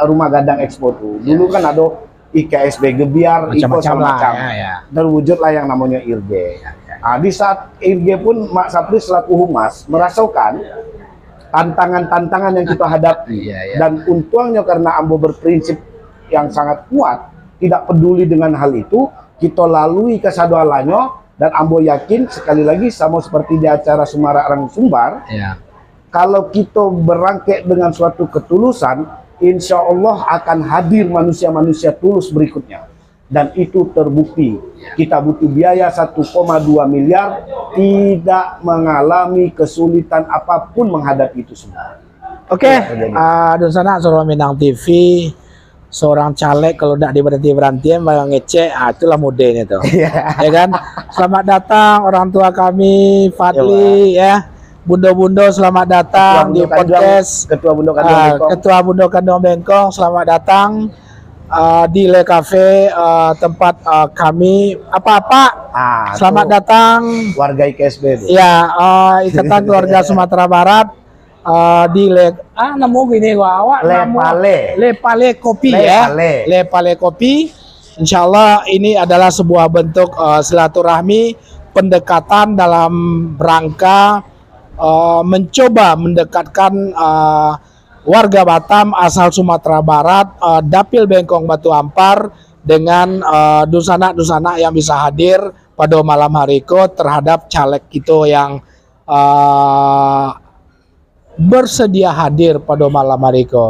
Rumah Gadang Expo tuh. Dulu kan ada IKSB Gebiar, Macam-macam lah, macam. ya. Terwujudlah yang namanya IRG. Nah, di saat IRG pun Mak Sapri selaku humas merasakan tantangan-tantangan yang kita hadapi. Iya, iya. Dan untungnya karena Ambo berprinsip yang sangat kuat, tidak peduli dengan hal itu, kita lalui kesadualannya dan Ambo yakin sekali lagi sama seperti di acara Semarang Sumbar, Ya. kalau kita berangkat dengan suatu ketulusan, insya Allah akan hadir manusia-manusia tulus berikutnya. Dan itu terbukti. Kita butuh biaya 1,2 miliar, tidak mengalami kesulitan apapun menghadapi itu semua. Oke, Don Sana seorang Minang TV, seorang caleg kalau tidak diberhenti malah ngecek, itulah modenya tuh. Ya kan? Selamat datang orang tua kami, Fadli ya. Bunda-bunda selamat datang di podcast Ketua Bundo Kandung Bengkong. Ketua Bundo Kandung Bengkong, selamat datang di Le Cafe, tempat kami apa-apa. Selamat itu datang warga IKSB itu. ya, Ikatan Keluarga Sumatera Barat di nama gini gua awak Le Pale Kopi Le ya. Pale. Le Pale Kopi. Insyaallah ini adalah sebuah bentuk silaturahmi, pendekatan dalam rangka mencoba mendekatkan warga Batam asal Sumatera Barat, Dapil Bengkong Batu Ampar dengan dusana-dusana yang bisa hadir pada malam hari itu terhadap caleg kita yang bersedia hadir pada malam hari itu.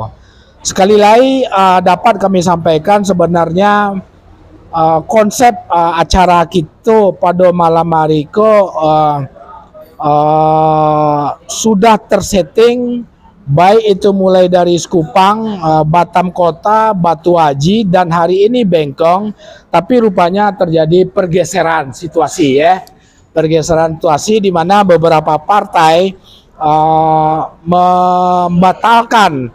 Sekali lagi dapat kami sampaikan sebenarnya konsep acara kita pada malam hari itu sudah tersetting, baik itu mulai dari Sekupang, Batam Kota, Batu Haji, dan hari ini Bengkong. Tapi rupanya terjadi pergeseran situasi ya, pergeseran situasi di mana beberapa partai membatalkan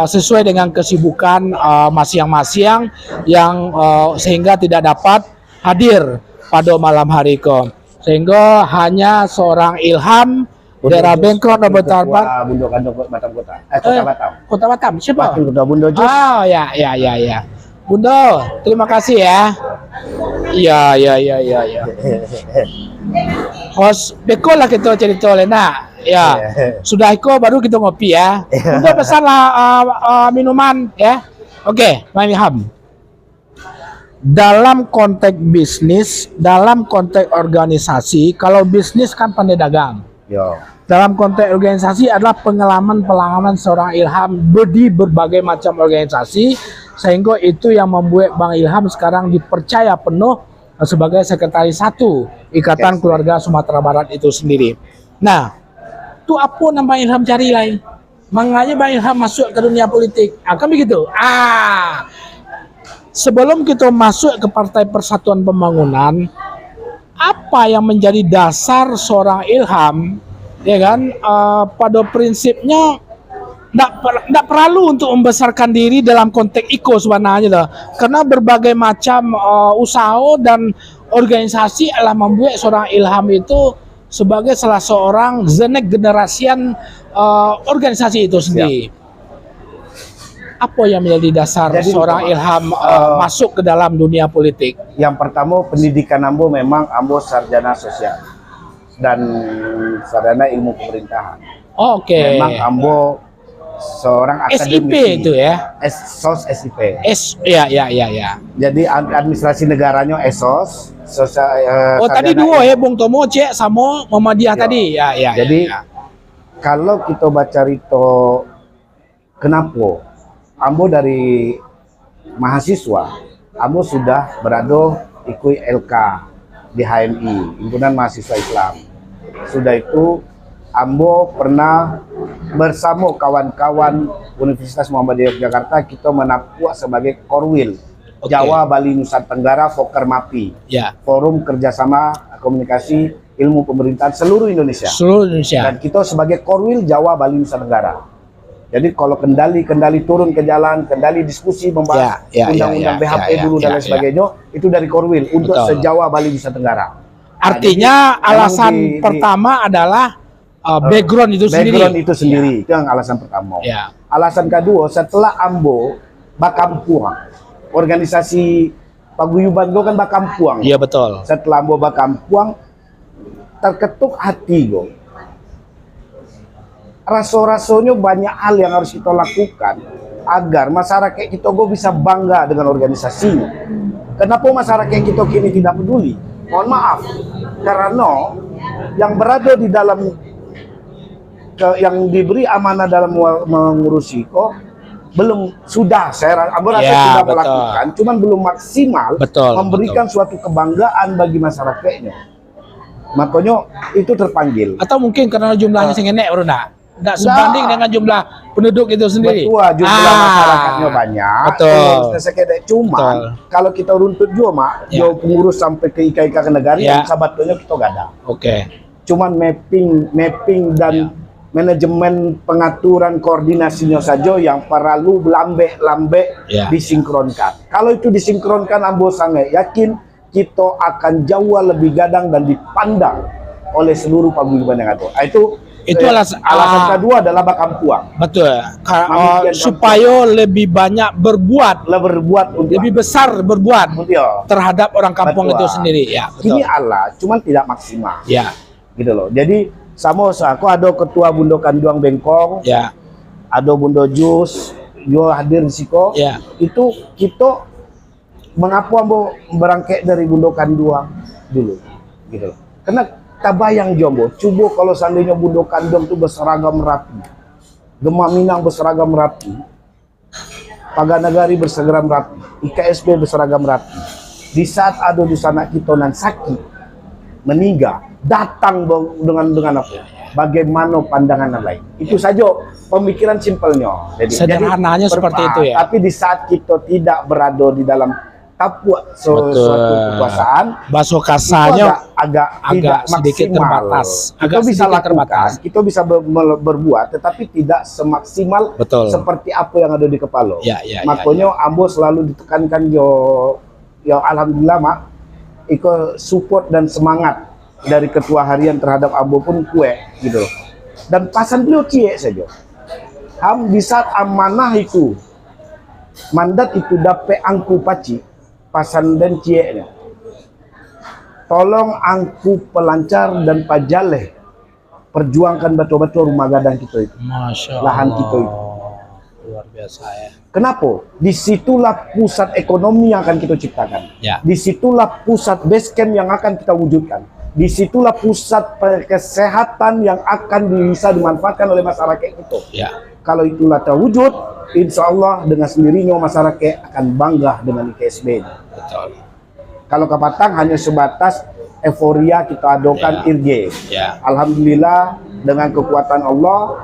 sesuai dengan kesibukan masing-masing yang sehingga tidak dapat hadir pada malam hari ko. Sehingga hanya seorang Ilham daerah Bengkong dan Batam. Bundo Kandung Batam Kota. Kota Batam. Kota Batam. Siapa? Wakil Ketua Bundo Jus. Oh ya. Bundo, terima kasih ya. Iya. Host beko lah kita cerita Lena. Ya. Sudah iko baru kita ngopi ya. Bundo pesanlah minuman ya. Oke, Mami Ham. Dalam konteks bisnis, dalam konteks organisasi, kalau bisnis kan pandai dagang. Yo. Dalam konteks organisasi adalah pengalaman seorang Ilham di berbagai macam organisasi, sehingga itu yang membuat Bang Ilham sekarang dipercaya penuh sebagai sekretaris satu Ikatan Keluarga Sumatera Barat itu sendiri. Nah, itu apa nama Ilham cari lain? Makanya Bang Ilham masuk ke dunia politik. Kan begitu. Sebelum kita masuk ke Partai Persatuan Pembangunan, apa yang menjadi dasar seorang Ilham, ya kan? Pada prinsipnya tidak perlu untuk membesarkan diri dalam konteks iko sebenarnya lah. Karena berbagai macam usaha dan organisasi adalah membuat seorang Ilham itu sebagai salah seorang zenek generasian organisasi itu sendiri. Apa yang menjadi dasar seorang Ilham masuk ke dalam dunia politik? Yang pertama, pendidikan Ambo memang Ambo sarjana sosial dan sarjana ilmu pemerintahan. Oke. Memang Ambo seorang SIP akademisi. itu ya? SOS SIP. Ya. Jadi administrasi negaranya SOS. Tadi dua ya, Bung Tomo cek sama Muhammadiyah tadi. Ya. Jadi kalau kita baca itu kenapa? Ambo dari mahasiswa, Ambo sudah berada ikut LK di HMI, Himpunan Mahasiswa Islam. Sudah itu, Ambo pernah bersama kawan-kawan Universitas Muhammadiyah Yogyakarta, kita menapuak sebagai Korwil, Jawa, Bali, Nusantara Tenggara, Foker MAPI, Forum Kerjasama Komunikasi Ilmu Pemerintahan seluruh Indonesia. Dan kita sebagai Korwil Jawa, Bali, Nusantara Tenggara. Jadi kalau kendali turun ke jalan, kendali diskusi membahas undang-undang BHP dulu dan lain sebagainya, itu dari Korwil untuk se-Jawa, Bali, Nusa Tenggara. Artinya alasan pertama adalah background itu sendiri. Background itu sendiri, itu yang alasan pertama. Alasan kedua, setelah Ambo Bakampuang, organisasi paguyuban gue kan Bakampuang. Iya betul. Setelah Ambo Bakampuang, terketuk hati gue. Raso-rasonya banyak hal yang harus kita lakukan agar masyarakat kita bisa bangga dengan organisasinya. Kenapa masyarakat kita kini tidak peduli? Mohon maaf, karena yang berada di dalam yang diberi amanah dalam mengurusi kok belum sudah saya rasa sudah melakukan, cuman belum maksimal memberikan suatu kebanggaan bagi masyarakatnya. Makanya itu terpanggil. Atau mungkin karena jumlahnya segenek Bruna. Tidak sebanding dengan jumlah penduduk itu sendiri. Betul, jumlah masyarakatnya banyak. Betul. Cuman kalau kita runtut juga mak, jauh pengurus sampai ke IKK ke negara, yang sahabatnya kita gak ada. Cuman mapping dan manajemen pengaturan koordinasinya saja yang perlu lambe disinkronkan. Kalau itu disinkronkan, Ambo sangat yakin kita akan jauh lebih gadang dan dipandang oleh seluruh paguyuban yang ada. Itu alasan kedua adalah Bakampuang. Betul. Supaya lebih banyak berbuat lebih besar berbuat terhadap orang kampung itu sendiri. Ini Allah, cuman tidak maksimal. Gitu loh. Jadi sama aku ada ketua Bundo Kanduang Bengkong. Ada Bundo Jus, yo hadir di siko. Itu kita mengapa Ambo berangkat dari Bundo Kanduang dulu. Gitu loh. Karena tabayang Jombo, coba kalau seandainya Bundo Kandung itu berseragam rapi, Gema Minang berseragam rapi, Paganagari berseragam rapi, IKSP berseragam rapi. Di saat ada di sana kita nan sakit, meninggal, datang dengan apa? Bagaimana pandangan lain? Itu saja pemikiran simpelnya. Sederhananya seperti itu ya. Tapi di saat kita tidak berada di dalam tapuak Betul. suatu kekuasaan Bahasa itu kasarnya agak tidak sedikit maksimal. terbatas. Kita Agak bisa sedikit lakukan, terbatas. kita bisa berbuat, tetapi tidak semaksimal Betul. seperti apa yang ada di kepala. Ya, ya, ya, Makanya ambo selalu ditekankan yo alhamdulillah mak, iko support dan semangat dari ketua harian terhadap ambo pun kue gitu loh. Dan pasan beliau cie saja. Di saat amanah itu, mandat itu dapat angku paci, pasan dan cie nya. Tolong angku pelancar dan pajale perjuangkan betul-betul rumah gadang kita itu, Masya Allah. lahan kita itu. Luar biasa ya. Kenapa? Disitulah pusat ekonomi yang akan kita ciptakan. Ya. Disitulah pusat base camp yang akan kita wujudkan. Disitulah pusat kesehatan yang akan bisa dimanfaatkan oleh masyarakat itu. Ya. Kalau itulah terwujud, insya Allah dengan sendirinya masyarakat akan bangga dengan IKSB. Betul. Kalau ke Batang hanya sebatas euforia kita adokan Ya. IRG. Ya. Alhamdulillah dengan kekuatan Allah,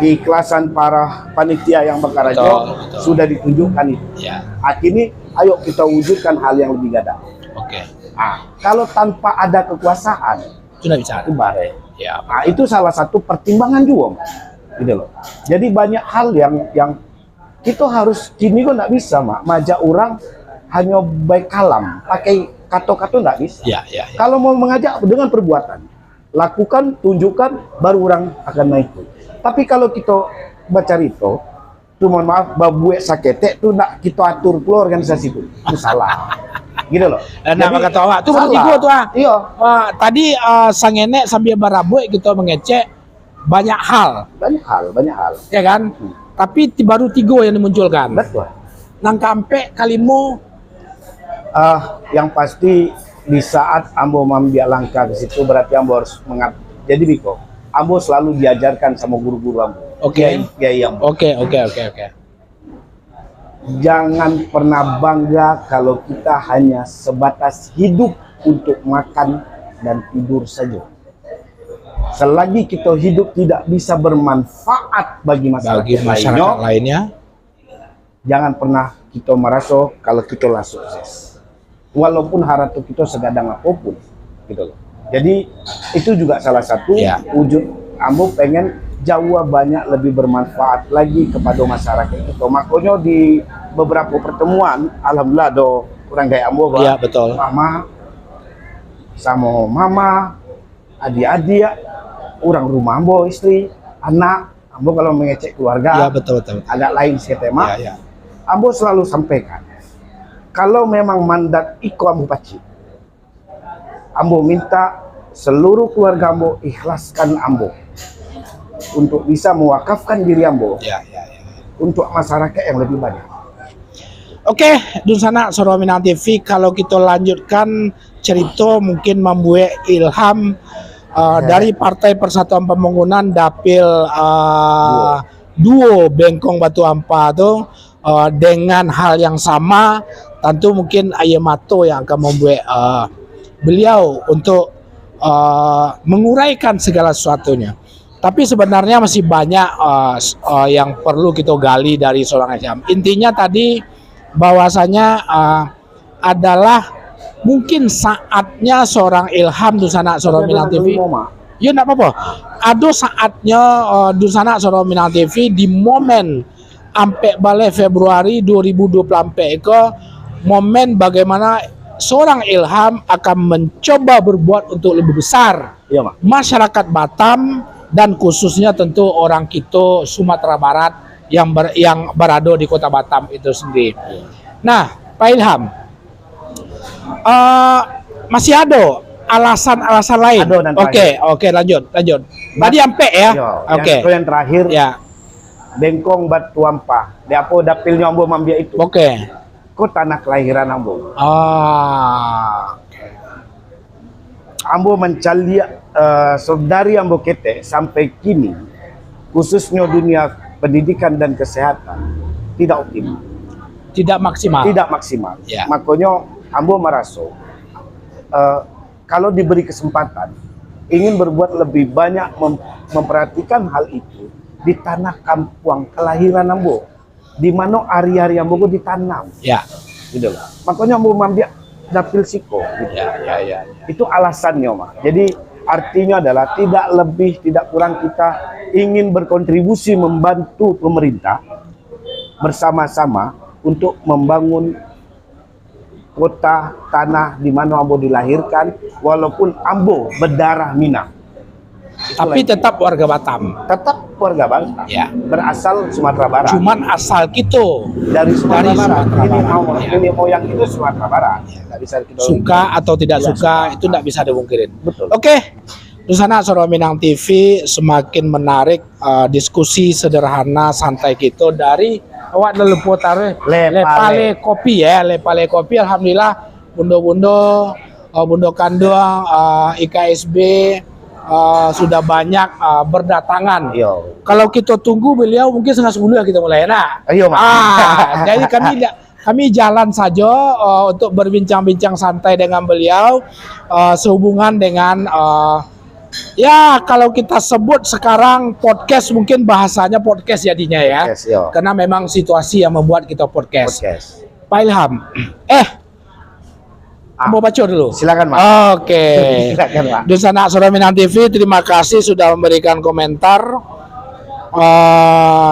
keikhlasan para panitia yang bekerja Betul. sudah ditunjukkan itu. Ya. Akhirnya ayo kita wujudkan hal yang lebih gada. Oke. Kalau tanpa ada kekuasaan Sudah bicara. itu bare. Ya. Itu salah satu pertimbangan juga, gitu loh. Jadi banyak hal yang kita harus kini kok nggak bisa mak majak orang hanya baik kalam pakai kata-kata nggak bisa. Ya. Ya. Ya. Kalau mau mengajak dengan perbuatan, lakukan, tunjukkan, baru orang akan naik. Tapi kalau kita baca itu, tuh mohon maaf, babuek sakete tuh nak kita atur pula organisasi itu salah, gitu loh. Nah, maka tahu tuh salah. bertiga tuh Iya. Tadi sang enek sambil barabuek kita mengecek banyak hal, Banyak hal. ya kan? Tapi baru 3 yang dimunculkan. Betul. Nang kampe kalimo. Yang pasti di saat ambo mengambil langkah ke situ berarti ambo harus jadi Biko. Ambo selalu diajarkan sama guru-guru ambo. Oke. Kiai ambo. Oke. Jangan pernah bangga kalau kita hanya sebatas hidup untuk makan dan tidur saja. Selagi kita hidup tidak bisa bermanfaat bagi masyarakat, lainnya, jangan pernah kita merasa kalau kita lah sukses. Walaupun harapan kita segadang apapun, gitu loh. Jadi itu juga salah satu wujud ambo pengen Jawa banyak lebih bermanfaat lagi kepada masyarakat itu. Makanya di beberapa pertemuan, alhamdulillah do orang kayak ambo, iya betul. Mama sama mama, adik-adik, orang rumah ambo, istri, anak, ambo kalau mengecek keluarga, Iya betul. agak lain sih tema. Ya. Ambo selalu sampaikan, kalau memang mandat iko ambo paci, ambo minta seluruh keluarga ambo ikhlaskan ambo untuk bisa mewakafkan diri ambo Ya. untuk masyarakat yang lebih banyak. Oke, Dunsana Sorominang TV, kalau kita lanjutkan cerita mungkin membuat ilham dari Partai Persatuan Pembangunan Dapil Duo Bengkong Batu Ampah tuh dengan hal yang sama, tentu mungkin Ayemato yang akan membuat beliau untuk menguraikan segala sesuatunya. Tapi sebenarnya masih banyak yang perlu kita gali dari seorang Ilham. Intinya tadi bahwasanya adalah mungkin saatnya seorang Ilham Dunsana Sorominang TV. Ya enggak apa-apa. Ada saatnya Dunsana Sorominang TV di momen sampai balik Februari 2024 ke momen bagaimana seorang Ilham akan mencoba berbuat untuk lebih besar masyarakat Batam dan khususnya tentu orang kita Sumatera Barat yang berada di kota Batam itu sendiri. Nah, Pak Ilham, masih ada alasan-alasan lain? Oke, lanjut. Tadi sampai ya? Oke. Yang terakhir, ya. Bengkong Batu Ampah. Diapo dapilnya ambo mambia itu. Oke. Kok tanah kelahiran ambo. Ambo mencari dari ambo kete sampai kini, khususnya dunia pendidikan dan kesehatan tidak optimal. Tidak maksimal. Ya. Makanya ambo merasa kalau diberi kesempatan ingin berbuat lebih banyak memperhatikan hal itu di tanah kampung kelahiran ambo, di mana ari-ari ambo ditanam. Ya. gitu loh. Makanya mau ambil dapil siko gitu. Ya. Itu alasannya mah. Jadi artinya adalah tidak lebih tidak kurang kita ingin berkontribusi membantu pemerintah bersama-sama untuk membangun kota tanah di mana Ambo dilahirkan, walaupun Ambo berdarah Minang. Tapi tetap warga Batam. Tetap warga bangsa. Ya. Berasal Sumatera Barat. Cuman asal gitu Dari Sumatera Barat. Barat. Ini moyang itu Sumatera Barat. Nggak bisa kita Suka atau tidak Iya, suka itu tidak bisa dipungkirin. Betul. Oke. Di sana Suara Minang TV semakin menarik, diskusi sederhana santai kita dari awak lelupo taruh lepale kopi ya, lepale kopi. Alhamdulillah bundo-bundo bundo kandung IKSB sudah banyak berdatangan. Yo. Kalau kita tunggu beliau mungkin setengah 10 ya kita mulai nah. Ayo, Mak. Jadi kami jalan saja untuk berbincang-bincang santai dengan beliau sehubungan dengan ya kalau kita sebut sekarang podcast, mungkin bahasanya podcast jadinya ya. Yes, yo. Karena memang situasi yang membuat kita podcast. Podcast. Pak Ilham, mau baca dulu. Silakan, Mak. Oke. Silakan, Mak. Di sana Suara Minang TV, terima kasih sudah memberikan komentar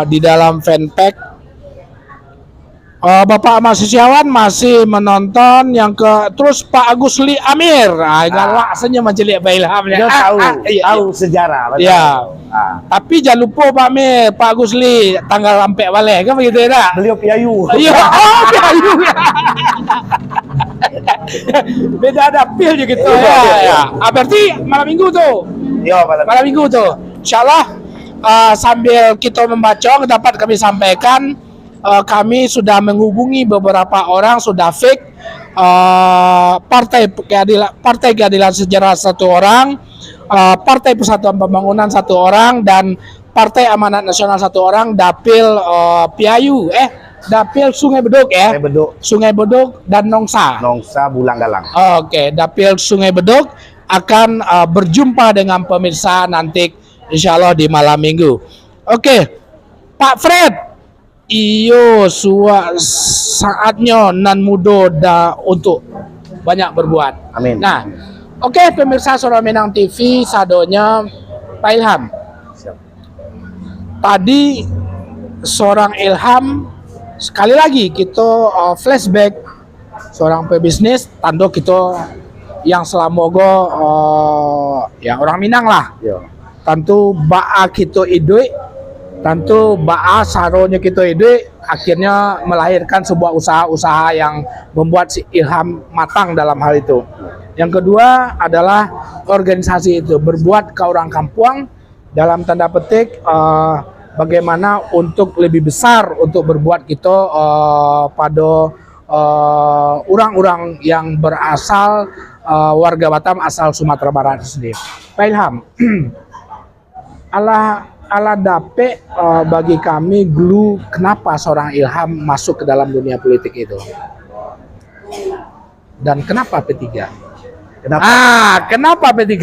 di dalam fanpage. Bapak mahasiswawan masih menonton yang terus Pak Agus Li Amir. Galak senyum mencelik Pak Ilham. Dia tahu sejarah. Betul. Ya. Tapi jangan lupa Pak Amir, Pak Agus Li tanggal lampek balik kan begitu ya? Beliau piayu. Iya, piayu. Beda dapil je gitu ya. Berarti malam minggu tuh. Yo, Malam minggu tuh. Insyaallah sambil kita membaca dapat kami sampaikan kami sudah menghubungi beberapa orang, sudah fake Partai Keadilan Sejarah 1 orang, Partai Persatuan Pembangunan 1 orang, dan Partai Amanat Nasional 1 orang, dapil Piayu dapil Sungai Beduk ya. Sungai Beduk dan Nongsa Bulang Galang. Oke, dapil Sungai Beduk akan berjumpa dengan pemirsa nanti insyaallah di malam minggu. Oke, Pak Fred, iyo saatnya nan mudo untuk banyak berbuat. Amin. Nah, oke, pemirsa Suara Minang TV, sadonya Pak Ilham. Siap. Tadi seorang Ilham, sekali lagi kita flashback seorang pebisnis, tando kita yang selamoga ya orang Minang lah. Yo. Tentu ba'a kita idui, tentu ba'a saronya kita idui, akhirnya melahirkan sebuah usaha-usaha yang membuat si Ilham matang dalam hal itu. Yang kedua adalah organisasi itu berbuat ke orang kampung dalam tanda petik bagaimana untuk lebih besar untuk berbuat kita pada orang-orang yang berasal warga Batam asal Sumatera Barat sendiri. Pak Ilham, ala dape bagi kami glue kenapa seorang Ilham masuk ke dalam dunia politik itu, dan kenapa P3? Kenapa? Kenapa P3?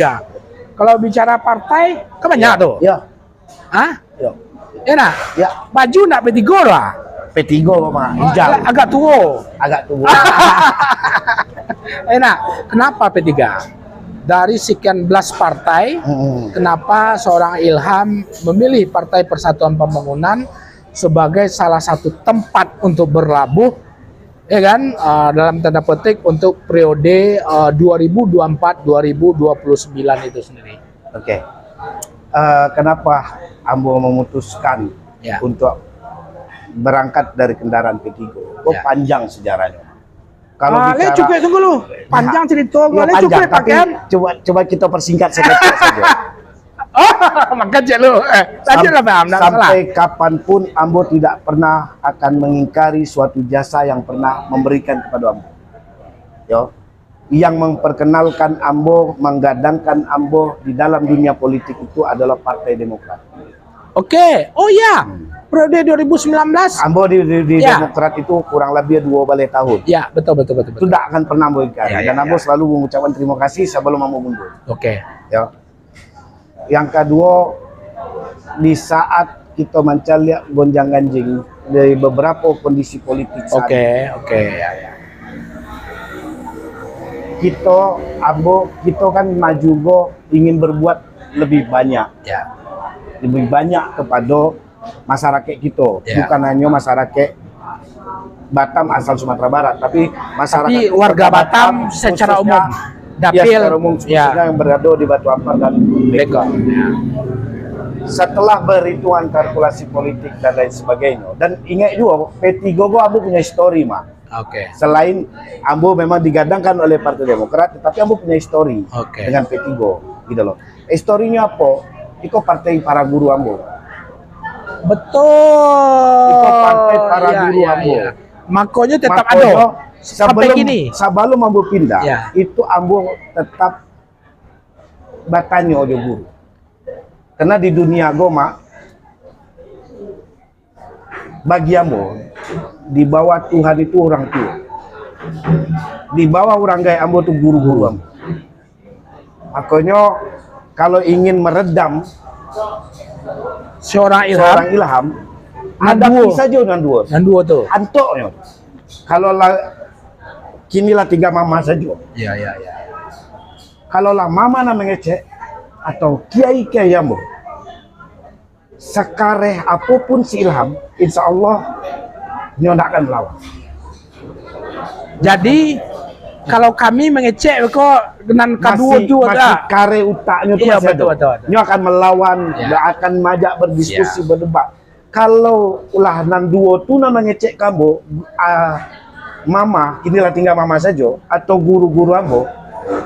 Kalau bicara partai, kan banyak tuh. Ya. Ya nah, Ya. baju nak P3 lah. P3 Mama, hijau. Agak tua. Agak tua. Nah, kenapa P3? Dari sekian belas partai, kenapa seorang Ilham memilih Partai Persatuan Pembangunan sebagai salah satu tempat untuk berlabuh, ya kan, dalam tanda petik untuk periode 2024-2029 itu sendiri. Oke. Kenapa Ambo memutuskan untuk berangkat dari kendaraan P3? Panjang sejarahnya. Kalau bicara cukup tunggu lu. Panjang cerita gue, cukup pakaian. Coba kita persingkat saja. Makanya lu. Sampai kapanpun Ambo tidak pernah akan mengingkari suatu jasa yang pernah memberikan kepada Ambo. Yo. Yang memperkenalkan Ambo, menggadangkan Ambo di dalam dunia politik itu adalah Partai Demokrat. Oke. Oh ya. Periode 2019. Ambo di Demokrat itu kurang lebih 2 tahun. Ya, betul. Tidak akan pernah Ambo ingkari. Dan Ambo selalu mengucapkan terima kasih sebelum Ambo mundur. Oke. Ya. Yang kedua, di saat kita mencari gonjang-ganjing dari beberapa kondisi politik saat ini. Oke. kita kan maju go ingin berbuat lebih banyak. Ya. Lebih banyak kepada masyarakat kita, Ya. bukan hanya masyarakat Batam asal Sumatera Barat, tapi masyarakat Tapi warga Kota Batam secara khususnya, umum, dapil, secara umum khususnya ya. yang berada di Batu Ampar dan Beko. Ya. Setelah berhitungan kalkulasi politik dan lain sebagainya, dan ingat juga P3 go Ambo punya histori mah. Oke. Selain Ambo memang digadangkan oleh Partai Demokrat, tetapi Ambo punya histori Oke. dengan P3 gitu loh. Historinya apa? Itu partai para guru Ambo. Betul. Itu partai para Ya, guru ya, Ambo. ya. Makanya tetap Makanya, ada. Sampai gini. sebelum Ambo pindah, Ya. itu Ambo tetap bertanya oleh guru. Karena di dunia agama, bagi Ambo, di bawah Tuhan itu orang tua. Di bawah orang gaya Ambo itu guru-guru Ambo. Makanya kalau ingin meredam Seorang seorang Ilham. ilham, Dengan hadapi duo. saja dengan dua. Dan dua tuh. Antoknya. Kalau kinilah 3 mama saja. Ya, ya, ya. Kalau lah mama namanya cek atau kiai-kiai Ambo, sekareh apapun si Ilham, insya Allah dia tidak akan melawan. Jadi kalau kami mengecek kok dengan kedua juga masih dah. kare utaknya itu Iya, masih betul, ada. betul. Dia akan melawan, Ya. dia akan majak berdiskusi, Ya. berdebat. Kalau ulah nan duo tu nama ngecek kamu, mama, inilah tinggal mama saja, atau guru-guru ambo,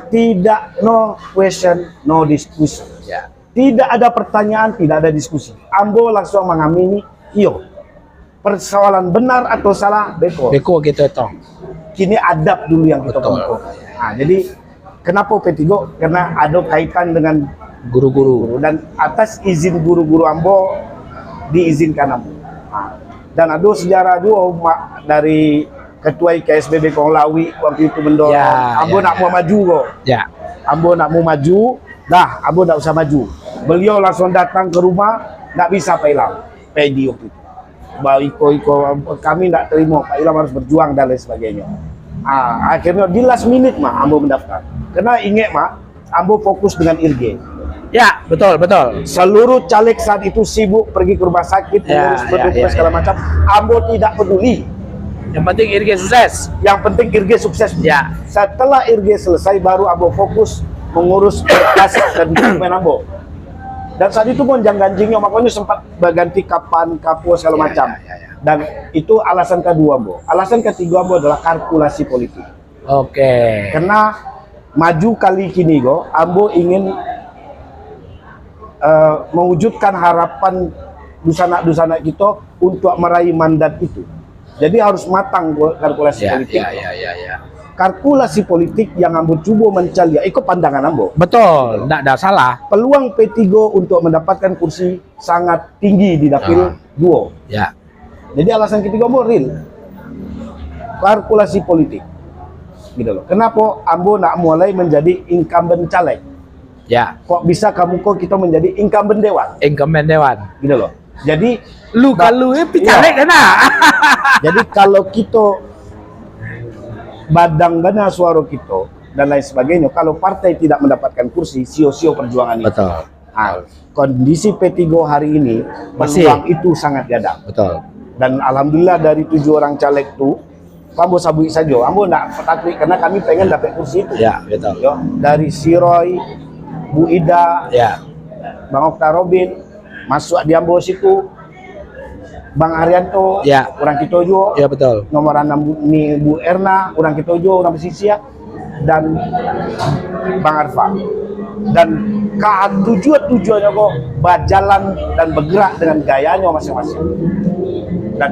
tidak, no question, no discussion. Ya. Tidak ada pertanyaan, tidak ada diskusi. Ambo langsung mengamini, iyo. Persoalan benar atau salah, beko. Beko gitu toh. Kini adab dulu yang kita Betul. tempuh. Nah, jadi kenapa P3? Karena ada kaitan dengan Guru-guru. guru dan atas izin guru-guru Ambo diizinkan Ambo. Nah, dan ada sejarah juga dari ketua KSBB Konglawi waktu itu mendorong Ya, Ambo ya, nak ya. mau maju kok. Ya. Ambo nak mau maju, dah Ambo nak usah maju. Beliau langsung datang ke rumah, nggak bisa Pak Ilham. Pedi waktu itu. Iko kami nggak terima, Pak Ilham harus berjuang dan lain sebagainya. Akhirnya di last minute mah Ambo mendaftar. Karena ingat mah, Ambo fokus dengan IRG. Ya, betul, betul. Seluruh caleg saat itu sibuk pergi ke rumah sakit, Ya, mengurus ya, berduka ya, segala ya. macam. Ambo tidak peduli. Yang penting IRG sukses. Yang penting IRG sukses. Ya. Setelah IRG selesai, baru Ambo fokus mengurus berkas dan dokumen Ambo. Dan saat itu pun jangan ganjingnya, makanya sempat berganti kapan, kapo segala Ya, macam. ya, ya. Dan itu alasan kedua Ambo. Alasan ketiga Ambo adalah kalkulasi politik. Oke. Karena maju kali kini go, Ambo ingin mewujudkan harapan dusana-dusana kita untuk meraih mandat itu. Jadi harus matang kalkulasi Ya, politik. ya, ya, ya, ya. Kalkulasi politik yang Ambo coba mencari, itu pandangan Ambo. Betul, enggak ada salah. Peluang P3 untuk mendapatkan kursi sangat tinggi di dapil 2. Ya. Jadi alasan ketiga Ambo real. Kalkulasi politik. Gitu loh. Kenapa Ambo nak mulai menjadi incumbent caleg? Ya. Kok bisa kita menjadi incumbent dewan? Incumbent dewan. Gitu loh. Jadi Lu kalau picaleg Iya. kan ah. jadi kalau kita badang gana suara kita dan lain sebagainya, kalau partai tidak mendapatkan kursi, sio-sio perjuangan itu. Betul. Nah, kondisi P3 hari ini Masih. peluang itu sangat gadang. Betul. Dan alhamdulillah dari 7 orang caleg itu, Ambo sabui saja. Ambo enggak takut karena kami pengen dapat kursi itu. Ya, betul. Yo, dari si Roy, Bu Ida, Ya. Bang Okta Robin, masuk di Ambo situ. Bang Arianto, Ya. orang kita juga. Ya, betul. Nomor 6 ni Bu Erna, orang kita juga, orang pesisir, dan Bang Arfa. Dan tujuannya kok berjalan dan bergerak dengan gayanya masing-masing. Dan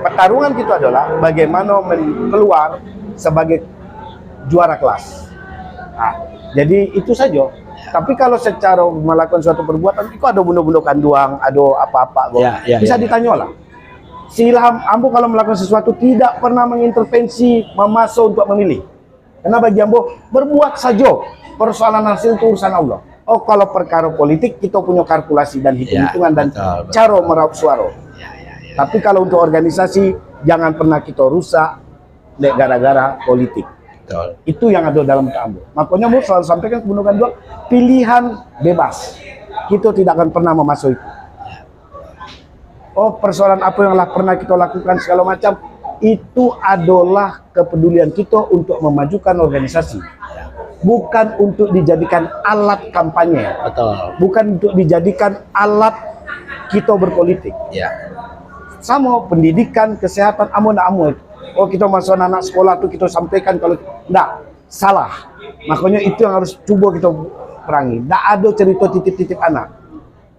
pertarungan kita adalah bagaimana keluar sebagai juara kelas. Nah, jadi itu saja. Tapi kalau secara melakukan suatu perbuatan, itu ada bunuh-bunuh kanduang, ada apa-apa, Ya, bisa ya. ditanya lah. Si Ilham Ambo kalau melakukan sesuatu tidak pernah mengintervensi, memasuk untuk memilih. Karena bagi Ambo, berbuat saja. Persoalan hasil itu urusan Allah. Oh, kalau perkara politik, kita punya kalkulasi dan hitung-hitungan dan betul, betul. cara meraup suara. Ya, ya, ya. Tapi kalau untuk organisasi, jangan pernah kita rusak gara-gara politik. Betul. Itu yang ada dalam Ambo. Makanya mau selalu sampaikan ke Bunda Dua, pilihan bebas. Kita tidak akan pernah memasuk itu. Oh, persoalan apa yang pernah kita lakukan segala macam, itu adalah kepedulian kita untuk memajukan organisasi. Bukan untuk dijadikan alat kampanye. Betul. Bukan untuk dijadikan alat kita berpolitik. Ya. Sama pendidikan, kesehatan, amun. Oh, kita masuk anak sekolah tuh kita sampaikan kalau enggak, salah. Makanya itu yang harus coba kita perangi. Enggak ada cerita titip-titip anak.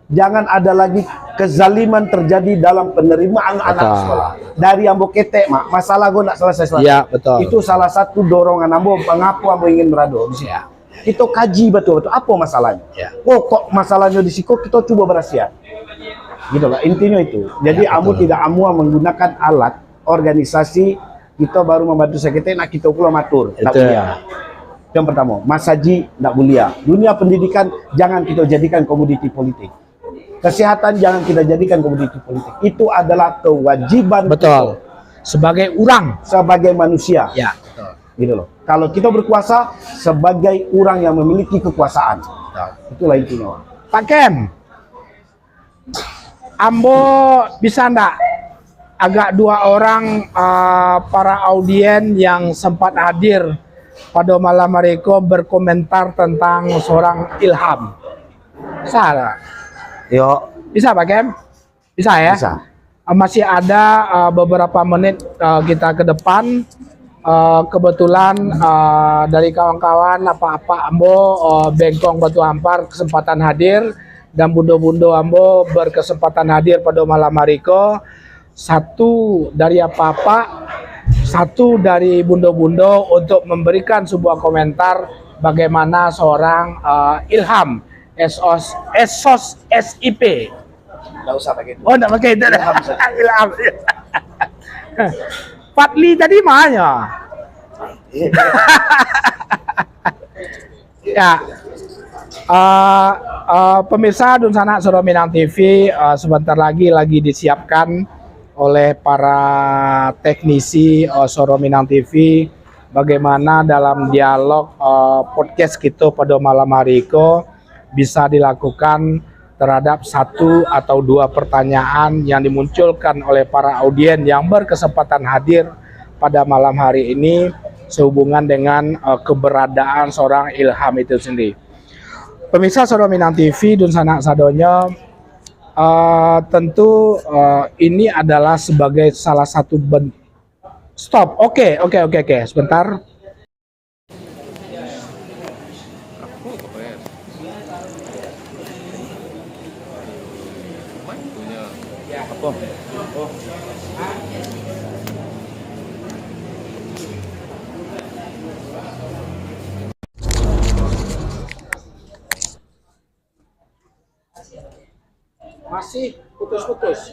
Jangan ada lagi kezaliman terjadi dalam penerimaan anak sekolah. Dari Ambo ketek, Mak. Masalah gue enggak selesai. Iya, betul. Itu salah satu dorongan Ambo, mengapa Ambo ingin berado di sini. Ya. Kita kaji betul-betul apa masalahnya. Ya. Oh, kok masalahnya di situ, kita coba berhasil. Gitu lah, intinya itu. Jadi Ya, Ambo betul. tidak menggunakan alat organisasi, kita baru membantu sekretari, nak kita pula matur. Tak Itu boleh. ya. Yang pertama, Mas Haji tidak boleh. Dunia pendidikan jangan kita jadikan komoditi politik. Kesehatan jangan kita jadikan komoditi politik. Itu adalah kewajiban Betul. Sebagai orang. kita sebagai manusia. Ya. Betul. Gitu loh. Kalau kita berkuasa sebagai orang yang memiliki kekuasaan. Betul. Itulah intinya. Pak Kem, Ambo bisa ndak agak dua orang para audien yang sempat hadir pada malam hari itu berkomentar tentang seorang Ilham. Bisa ndak? Yo, Bisa Pak Kem? Bisa ya? bisa. Masih ada beberapa menit kita ke depan. Kebetulan dari kawan-kawan apa-apa Ambo Bengkong Batu Ampar kesempatan hadir, dan bundo-bundo Ambo berkesempatan hadir pada malam hari ko. Satu dari apa-apa, satu dari bundo-bundo untuk memberikan sebuah komentar bagaimana seorang Ilham Esos SIP. Nggak usah pakai itu. Oh, enggak pakai itu. Ilham. Fadli tadi mana? Ya. Pemirsa Dunsana Suro Minang TV, sebentar lagi disiapkan oleh para teknisi Suro Minang TV bagaimana dalam dialog podcast kita pada malam hari itu bisa dilakukan terhadap satu atau dua pertanyaan yang dimunculkan oleh para audien yang berkesempatan hadir pada malam hari ini sehubungan dengan keberadaan seorang Ilham itu sendiri. Pemirsa Suro Minang TV Dunsana Sadonya, tentu ini adalah sebagai salah satu stop. Oke, sebentar. Masih putus-putus.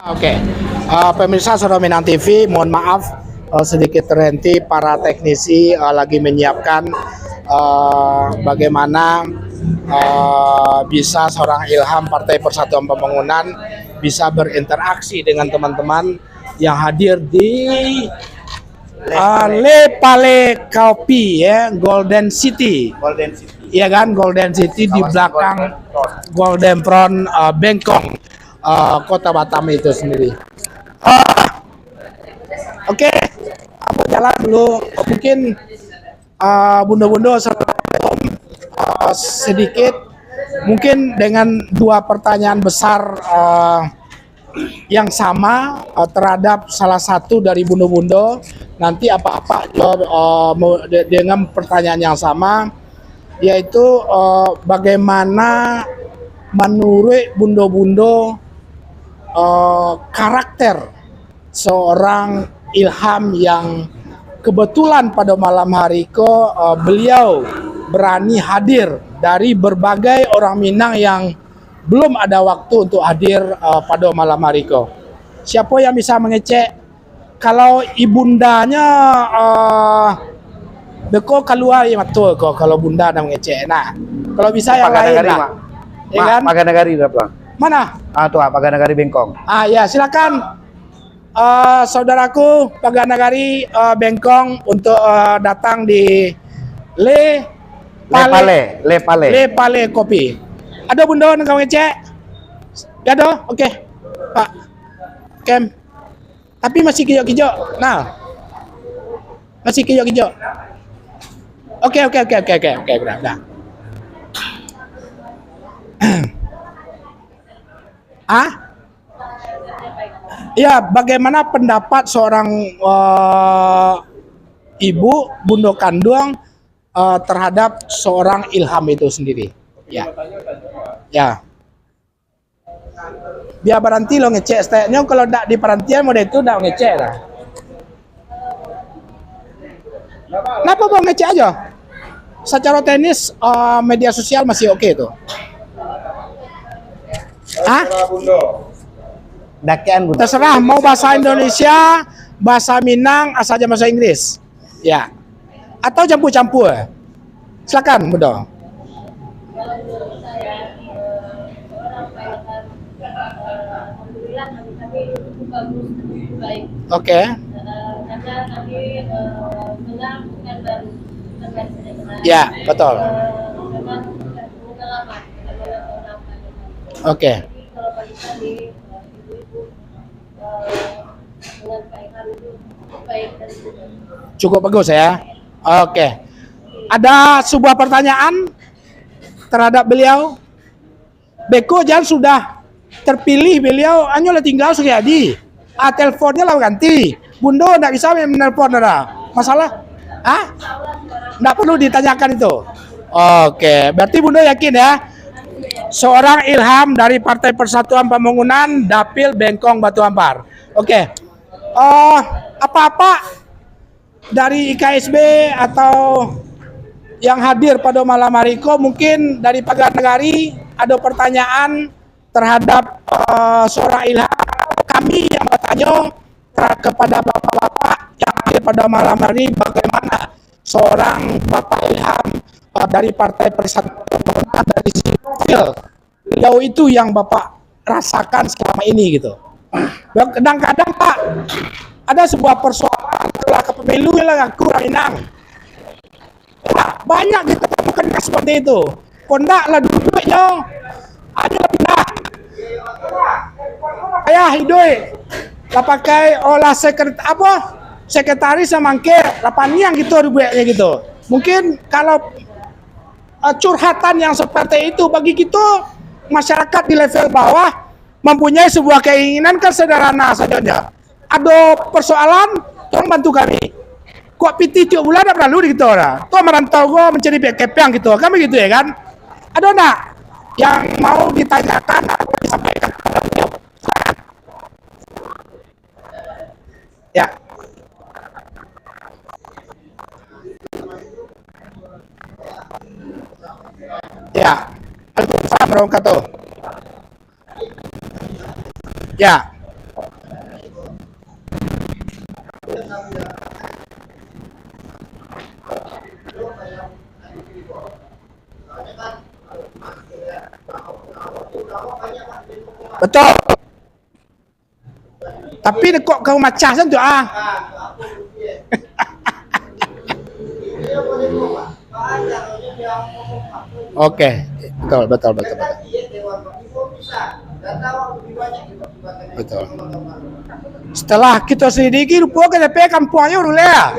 Oke, pemirsa Suro Minang TV, mohon maaf sedikit terhenti, para teknisi lagi menyiapkan bagaimana bisa seorang Ilham Partai Persatuan Pembangunan bisa berinteraksi dengan teman-teman yang hadir di Le Palais Kopi ya, Golden City. Golden City. Iya kan, Golden City di belakang Golden Front Bengkong. Kota Batam itu sendiri. Oke, aku jalan dulu. Mungkin bundo-bundo sedikit, mungkin dengan dua pertanyaan besar yang sama terhadap salah satu dari bundo-bundo. Nanti apa-apa jawab dengan pertanyaan yang sama, yaitu bagaimana menurut bundo-bundo karakter seorang Ilham yang kebetulan pada malam hari beliau berani hadir dari berbagai orang Minang yang belum ada waktu untuk hadir pada malam hari Siapa yang bisa mengecek kalau ibundanya beko keluar ya betul kalau bunda nak mengecek. Nah, kalau bisa yang lain lah. Ya kan? Pakai negari berapa? Mana? Tuh, Pakai negari Bengkong. Ya silakan saudaraku Paganagari Bengkong untuk datang di Le Pale Kopi. Ada bunda nak ngecek? Ada? Oke. Pak Kem. Tapi masih kijok-kijok. Nah. Masih kijok-kijok. Oke, udah. Ya, bagaimana pendapat seorang ibu bunda kandung terhadap seorang Ilham itu sendiri? Ya. Biar berhenti lo ngecek steknya, kalau tidak di perhentian model itu tidak ngecek lah. Kenapa bang ngecek aja? Secara teknis media sosial masih oke tuh. Terserah mau bahasa Indonesia, bahasa Minang, asal aja bahasa Inggris. Ya. Atau campur-campur. Silakan, Bunda. Oke. Ya, betul. Oke. Cukup bagus ya. Oke. Ada sebuah pertanyaan terhadap beliau. Beko jangan sudah terpilih beliau, hanya tinggal Suryadi. Teleponnya lah ganti. Bundo enggak bisa menelpon ada. Masalah? Enggak perlu ditanyakan itu. Oke, berarti Bundo yakin ya? Seorang Ilham dari Partai Persatuan Pembangunan Dapil Bengkong Batu Ampar. Oke. Apa-apa dari IKSB atau yang hadir pada malam hari mungkin dari Paganagari ada pertanyaan terhadap seorang Ilham. Kami yang bertanya kepada bapak-bapak yang hadir pada malam hari, bagaimana seorang Bapak Ilham dari Partai Persatuan Pembangunan dari sipil, jauh itu yang Bapak rasakan selama ini gitu. Kadang-kadang Pak ada sebuah persoalan setelah kepemilu yang aku Minang. Banyak kita temukan seperti itu. Kondaklah duduknya, aja pindah. Ayah hidoi, lah pakai olah sekretaris sama angke, lapaniang gitu duitnya gitu. Mungkin kalau curhatan yang seperti itu bagi kita masyarakat di level bawah mempunyai sebuah keinginan kan sederhana saja. Ada persoalan, tolong bantu kami. Kok piti tiap bulan ada perlu gitu orang. Tuh merantau gua mencari kepeng gitu, kami gitu ya kan? Ada enggak yang mau ditanyakan atau disampaikan kepada beliau? Ya. Ya. Waalaikumsalam warahmatullahi. Ya. Betul. Tapi kok kau macah tu Oke, betul. Betul. Setelah kita selidiki rupa KTP kampungnya udah ya.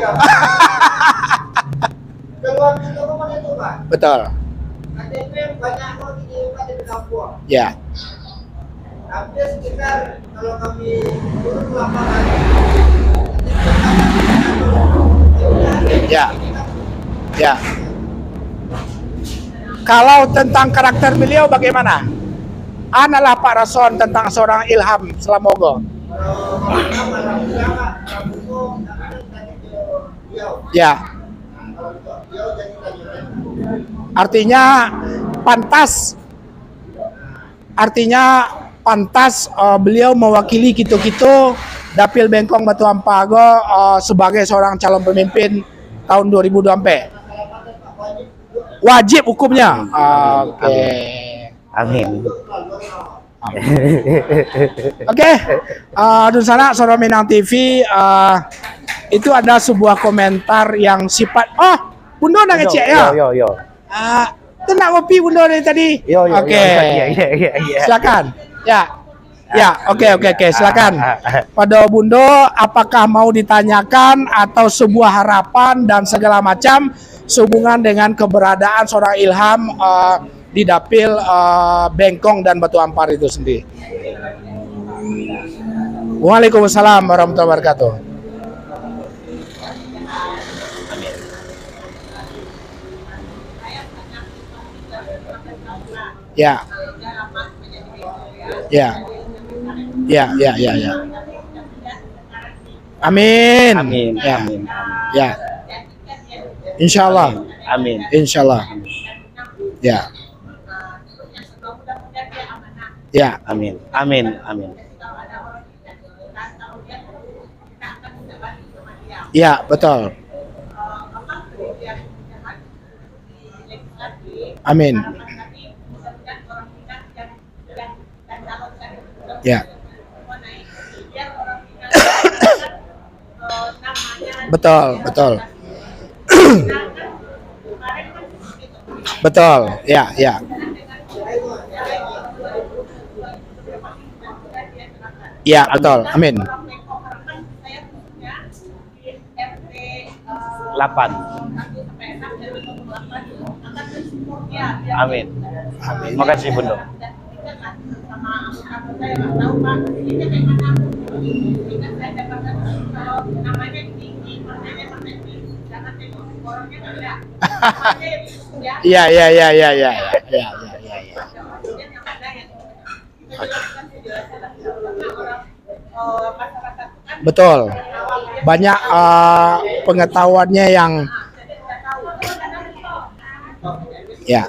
Betul. KTP banyak kok di KTP kampung. Ya. Hampir sekitar kalau kami turun ke lapangan. Ya. Kalau tentang karakter beliau bagaimana? Analah Pak Rason tentang seorang Ilham Selamogo. Ya. Artinya pantas beliau mewakili Kito-Kito Dapil Bengkong Batu Ampago sebagai seorang calon pemimpin tahun 2024. Wajib hukumnya. Oke. Amin. Oke. Dun sana Soro Minang TV itu ada sebuah komentar yang sifat Bundo nak ngecek ya. Yo. Itu nak ngopi Bundo dari tadi. Yo. Oke. Iya. Silakan. Ya, oke, silakan. Pada Bundo, apakah mau ditanyakan atau sebuah harapan dan segala macam sehubungan dengan keberadaan seorang Ilham di Dapil Bengkong dan Batu Ampar itu sendiri? Waalaikumsalam warahmatullahi wabarakatuh. Ya. Amin. Ya. Ya. Insyaallah. Amin. Insyaallah. Ya. Ya. Amin. Ya, betul. Amin. Ya. Betul. Betul. Ya. Ya, betul. Amin. 8. Amin. Terima kasih Bundo. Ya. Betul. Banyak pengetahuannya yang ya.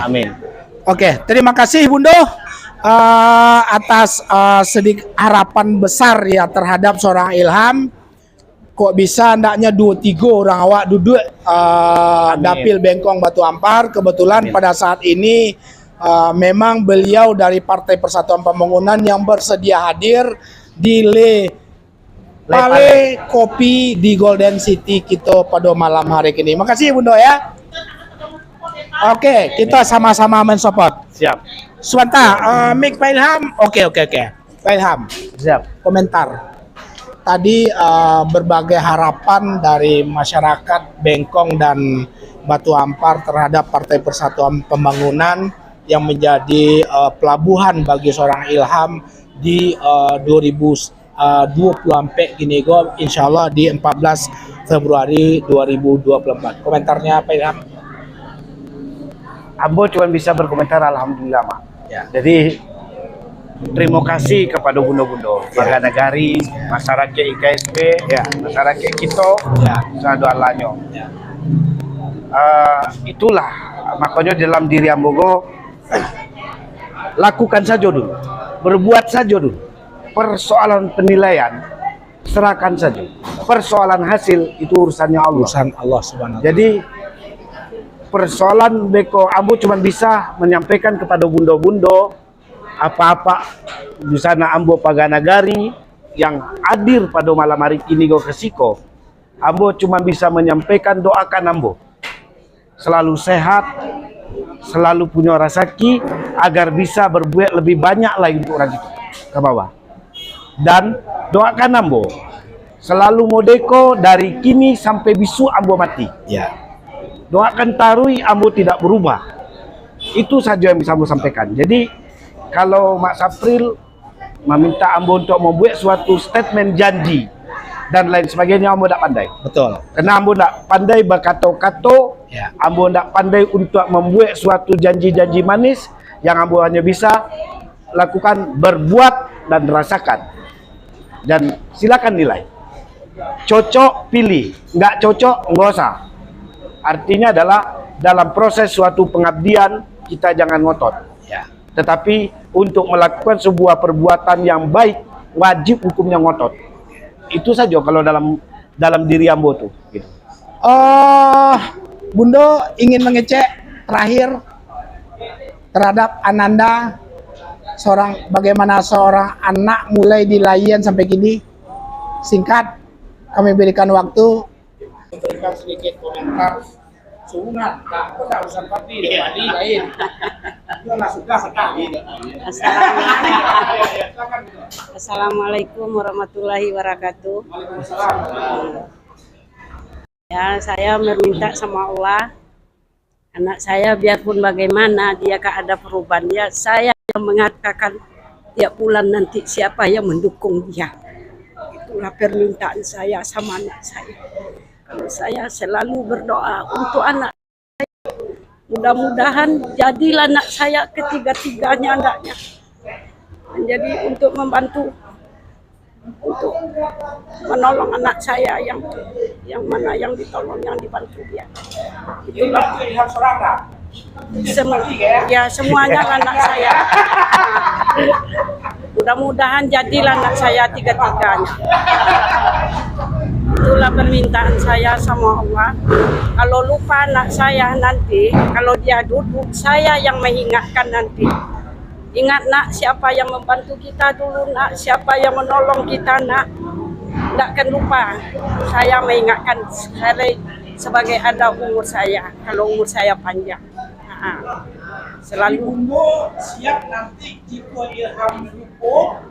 Amin. Oke, terima kasih Bundo atas sedikit harapan besar ya terhadap seorang Ilham. Kok bisa hendaknya 2-3 orang awak duduk Dapil Bengkong Batu Ampar. Kebetulan pada saat ini memang beliau dari Partai Persatuan Pembangunan yang bersedia hadir di Pale Kopi di Golden City kita pada malam hari ini. Makasih Bundo ya. Oke, kita sama-sama mensupport. Siap. Sebentar, Mik Pak Ilham. Oke. Pak Ilham, Siap. komentar. Tadi berbagai harapan dari masyarakat Bengkong dan Batu Ampar terhadap Partai Persatuan Pembangunan yang menjadi pelabuhan bagi seorang Ilham di 2024 gini go, insyaallah di 14 Februari 2024. Komentarnya Pak Ilham? Ambo cuma bisa berkomentar alhamdulillah, Mak. Ya. Jadi terima kasih kepada Bundo-Bundo, warga negari, masyarakat IKSP, masyarakat kita, sadu alanyo. Itulah makanya dalam diri Ambogo lakukan saja dulu, berbuat saja dulu. Persoalan penilaian serahkan saja. Persoalan hasil itu urusannya Allah. Urusan Allah Subhanahu wa taala. Jadi persoalan beko Ambo cuma bisa menyampaikan kepada Bundo-Bundo apa-apa di sana Ambo Paganagari yang hadir pada malam hari ini go kesiko. Ambo cuma bisa menyampaikan doakan Ambo selalu sehat, selalu punya rezeki agar bisa berbuat lebih banyak lagi untuk orang itu ke bawah. Dan doakan Ambo selalu modeko dari kini sampai bisu ambo mati. Ya. Doakan tarui ambo tidak berubah. Itu saja yang bisa ambo sampaikan. Jadi kalau Mak Sapril meminta ambo untuk membuat suatu statement janji dan lain sebagainya, ambo tidak pandai. Betul. Karena ambo tidak pandai berkato-kato, Ya. ambo tidak pandai untuk membuat suatu janji-janji manis. Yang ambo hanya bisa lakukan, berbuat dan rasakan. Dan silakan nilai. Cocok pilih, nggak cocok nggak usah. Artinya adalah dalam proses suatu pengabdian kita jangan ngotot. Ya. Tetapi untuk melakukan sebuah perbuatan yang baik wajib hukumnya ngotot. Itu saja kalau dalam diri ambo tuh. Gitu. Bundo ingin mengecek terakhir terhadap Ananda, bagaimana seorang anak mulai dilayan sampai kini. Singkat, kami berikan waktu. Berikan sedikit komentar sehubungan. Nah, aku tak usah pasti lain. Itu sudah sekali. Assalamualaikum warahmatullahi wabarakatuh. Ya, saya meminta sama Allah, anak saya biarpun bagaimana dia ada perubahan dia, saya yang mengatakan tiap bulan nanti siapa yang mendukung dia. Itulah permintaan saya sama anak saya. Kalau saya selalu berdoa untuk anak saya, mudah-mudahan jadilah anak saya ketiga-tiganya anaknya. Jadi untuk membantu, untuk menolong anak saya yang mana yang ditolong, yang dibantu dia. Itulah semuanya anak saya. Mudah-mudahan jadilah anak saya tiga-tiganya. Itulah permintaan saya sama Allah. Kalau lupa anak saya nanti, kalau dia duduk, saya yang mengingatkan nanti. Ingat nak, siapa yang membantu kita dulu nak, siapa yang menolong kita nak. Tidak akan lupa. Saya mengingatkan saya sebagai ada umur saya, kalau umur saya panjang. Selalu. Bundo siap nanti jika Ilham lupa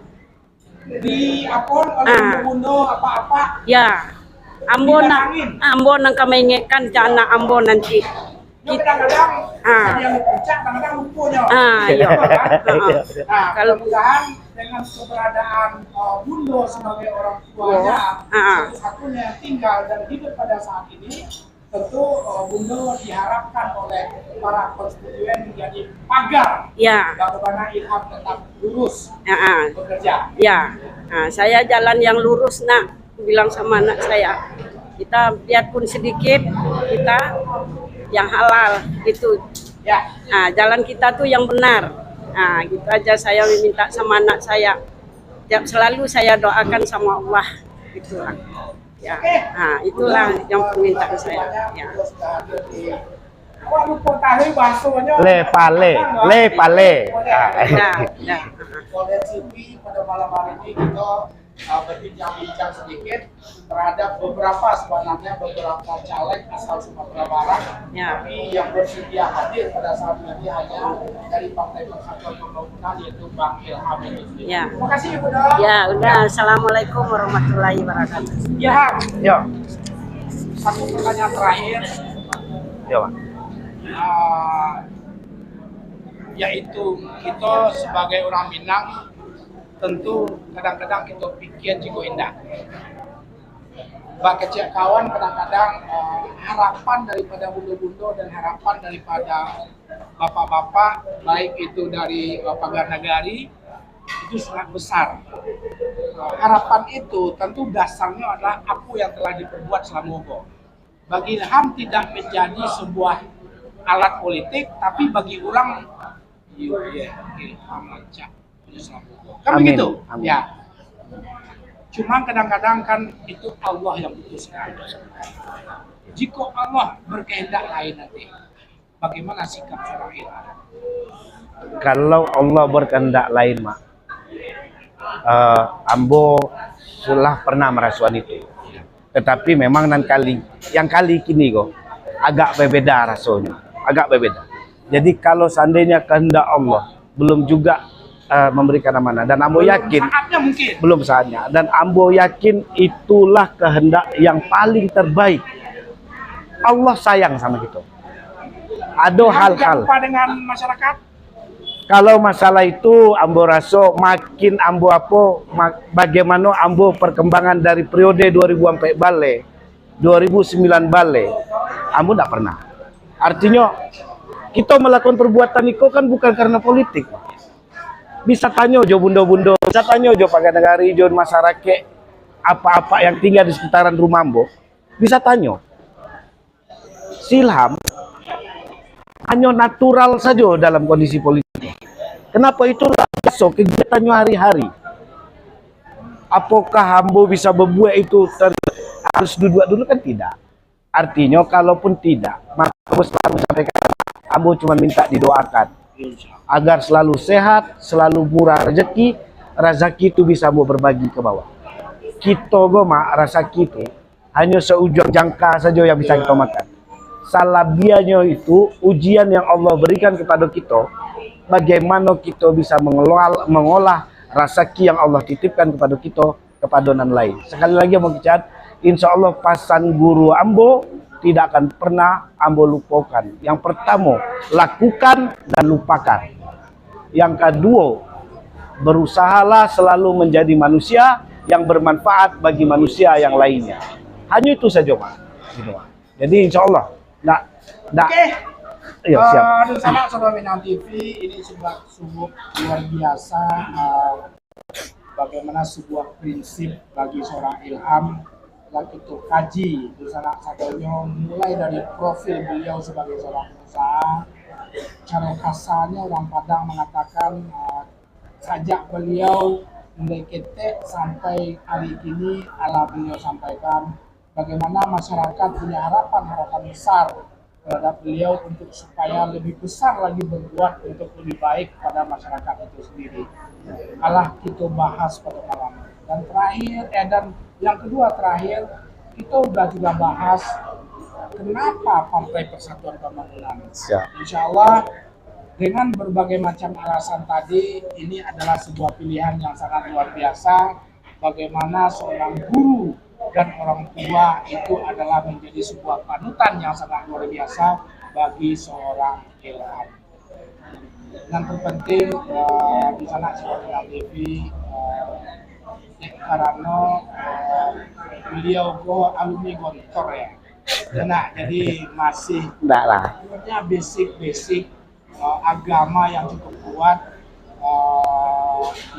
di oleh Bundo apa-apa. Ya, Ambon yang kami ingatkan anak Ambon nanti. Kadang-kadang yang puncak, kadang-kadang lupanya. Iya. Kalau mudahan dengan keberadaan Bundo sebagai orang tuanya, satu-satunya yang tinggal dan hidup pada saat ini, tentu Bundo diharapkan oleh para konstituen menjadi pagar bagaimana Ilham tetap lurus bekerja. Ya, saya jalan yang lurus nak, bilang sama anak saya. Kita biarpun sedikit, kita yang halal gitu. Ya. Jalan kita tuh yang benar. Gitu aja saya minta sama anak saya. Selalu saya doakan sama Allah gitulah. Ya. Itulah yang permintaan saya. Ya. Le pale. Ya. Oleh TV pada malam hari ini kita berbincang-bincang sedikit terhadap beberapa caleg asal Sumatera Barat, tapi yang bersedia hadir pada saat ini hanya dari Partai Persatuan Pembangunan, yaitu Bang Ilham ini. Terima kasih Ibu. Ya, udah. Assalamualaikum warahmatullahi wabarakatuh. Ya. Satu pertanyaan terakhir. Ya, Pak. Yaitu kita sebagai orang Minang tentu kadang-kadang kita pikir juga indah. Bak kecil kawan kadang-kadang harapan daripada bundo-bundo dan harapan daripada bapak-bapak, baik itu dari pagar nagari, itu sangat besar. Harapan itu tentu dasarnya adalah apa yang telah diperbuat selama ini. Bagi Ilham tidak menjadi sebuah alat politik, tapi bagi orang Ilham lancar. Kan begitu? Amin. Ya. Cuma kadang-kadang kan itu Allah yang putuskan. Jika Allah berkehendak lain nanti, bagaimana sikap seorang Ilham? Kalau Allah berkehendak lain, Mak, Ambo sudah pernah merasukan itu. Tetapi memang yang kali kini kok agak berbeda rasanya, agak berbeda. Jadi kalau seandainya kehendak Allah belum juga memberikan amanah, dan ambo yakin Saatnya mungkin. belum saatnya, dan ambo yakin itulah kehendak yang paling terbaik. Allah sayang sama kita. Ada hal-hal Jumpa dengan masyarakat. kalau masalah itu ambo rasa makin ambo bagaimana ambo perkembangan dari periode 2004 balik 2009 balik ambo tidak pernah. Artinya kita melakukan perbuatan itu kan bukan karena politik. Bisa tanya jo bundo-bundo, bisa tanya jo pakai negara jo masyarakat apa-apa yang tinggal di sekitaran rumah ambo, bisa tanya. Silham hanya natural saja dalam kondisi politik. Kenapa itulah biasa kegiatannya hari-hari. Apakah ambo bisa berbuat itu harus duduk-duduk kan tidak. Artinya kalaupun tidak, maka ambo selalu sampaikan, ambo cuma minta didoakan agar selalu sehat, selalu murah rezeki itu bisa ambo berbagi ke bawah. Kita goma rezeki itu hanya seujung jangka saja yang bisa kita makan. Salabianya itu ujian yang Allah berikan kepada kita, bagaimana kita bisa mengolah rezeki yang Allah titipkan kepada kita kepada orang lain. Sekali lagi mau bicara, insya Allah pasan guru ambo tidak akan pernah ambo lupakan. Yang pertama, lakukan dan lupakan. Yang kedua, berusahalah selalu menjadi manusia yang bermanfaat bagi manusia yang lainnya. Hanya itu saja, Pak. Jadi insya Allah, Oke. Iya, siap. Aduh, sama Saudara Minang TV, ini sebuah luar biasa. Bagaimana sebuah prinsip bagi seorang Ilham yang kita kaji di sana sadanya, mulai dari profil beliau sebagai seorang pengusaha. Cara kasarnya orang Padang mengatakan sajak beliau mulai ketek sampai hari ini ala beliau sampaikan bagaimana masyarakat punya harapan besar terhadap beliau untuk supaya lebih besar lagi berbuat untuk lebih baik pada masyarakat itu sendiri. Alah kita bahas pada malam. Dan terakhir, dan yang kedua terakhir, kita udah juga bahas kenapa Partai Persatuan Pembangunan. Insya Allah dengan berbagai macam alasan tadi, ini adalah sebuah pilihan yang sangat luar biasa. Bagaimana seorang guru dan orang tua itu adalah menjadi sebuah panutan yang sangat luar biasa bagi seorang Ilham. Yang terpenting di sana Saudara TV karena beliau alumni Gontor ya. Nah, jadi masih Enggak lah. punya basic agama yang cukup kuat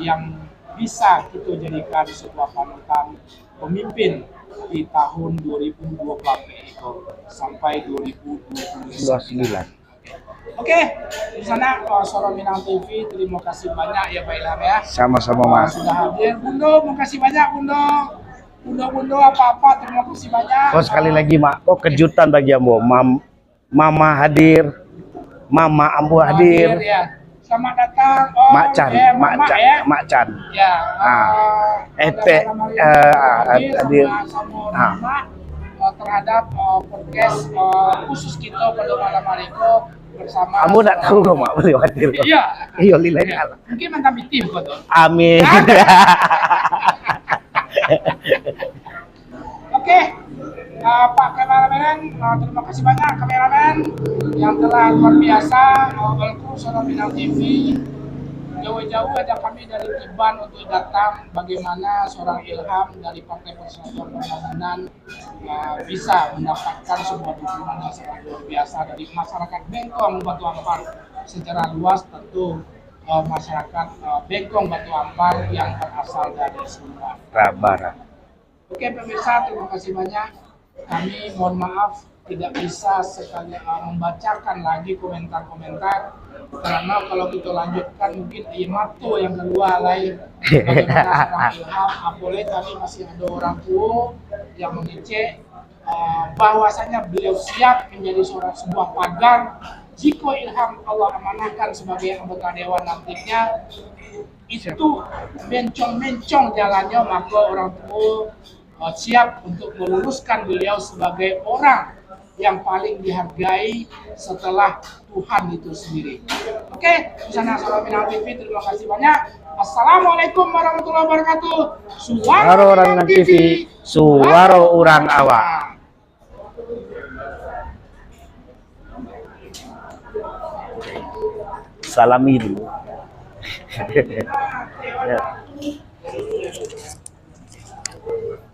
yang bisa kita jadikan sebuah panutan pemimpin di tahun 2024 itu sampai 2029. Oke, di sana Soro Minang TV, terima kasih banyak ya Pak Ilham ya. Sama-sama, Mas. Sudah hadir. Bundo, makasih banyak Bundo. Bundo apa-apa, terima kasih banyak. Oh, sekali lagi, Mak. Oh, kejutan bagi ambo. Mama hadir. Mama ambo hadir. Ya. Selamat datang. Mak Chan, Mak Chan. Ya. Hadir. Terhadap podcast khusus kita pada malam hari itu bersama. Kamu tidak tahu kok, Mak, beliau hadir. Iya. Iya, lillahi ta'ala. Mungkin mantap tim kok tuh. Amin. Oke, Pak kameramen, terima kasih banyak kameramen yang telah luar biasa welcome Soro Minang TV. Jauh-jauh ada kami dari Tiban untuk datang bagaimana seorang Ilham dari Partai Persatuan Pembangunan bisa mendapatkan sebuah dukungan yang sangat luar biasa dari masyarakat Bengkong Batu Ampar secara luas, tentu masyarakat Bengkong Batu Ampar yang berasal dari Sumba Barat. Oke pemirsa, terima kasih banyak. Kami mohon maaf tidak bisa sekali membacakan lagi komentar-komentar karena kalau kita lanjutkan mungkin Imato yang kedua lain bagaimana seorang Ilham boleh tadi masih ada orang tua yang mengecek bahwasanya beliau siap menjadi sebuah pagar jika Ilham Allah amanahkan sebagai anggota dewan nantinya itu mencong-mencong jalannya, maka orang tua siap untuk meluluskan beliau sebagai orang yang paling dihargai setelah Tuhan itu sendiri. Oke, Busana Salam Minang TV, terima kasih banyak. Assalamualaikum warahmatullahi wabarakatuh. Suara Orang Minang TV, suara orang awak. Salami dulu. Ya.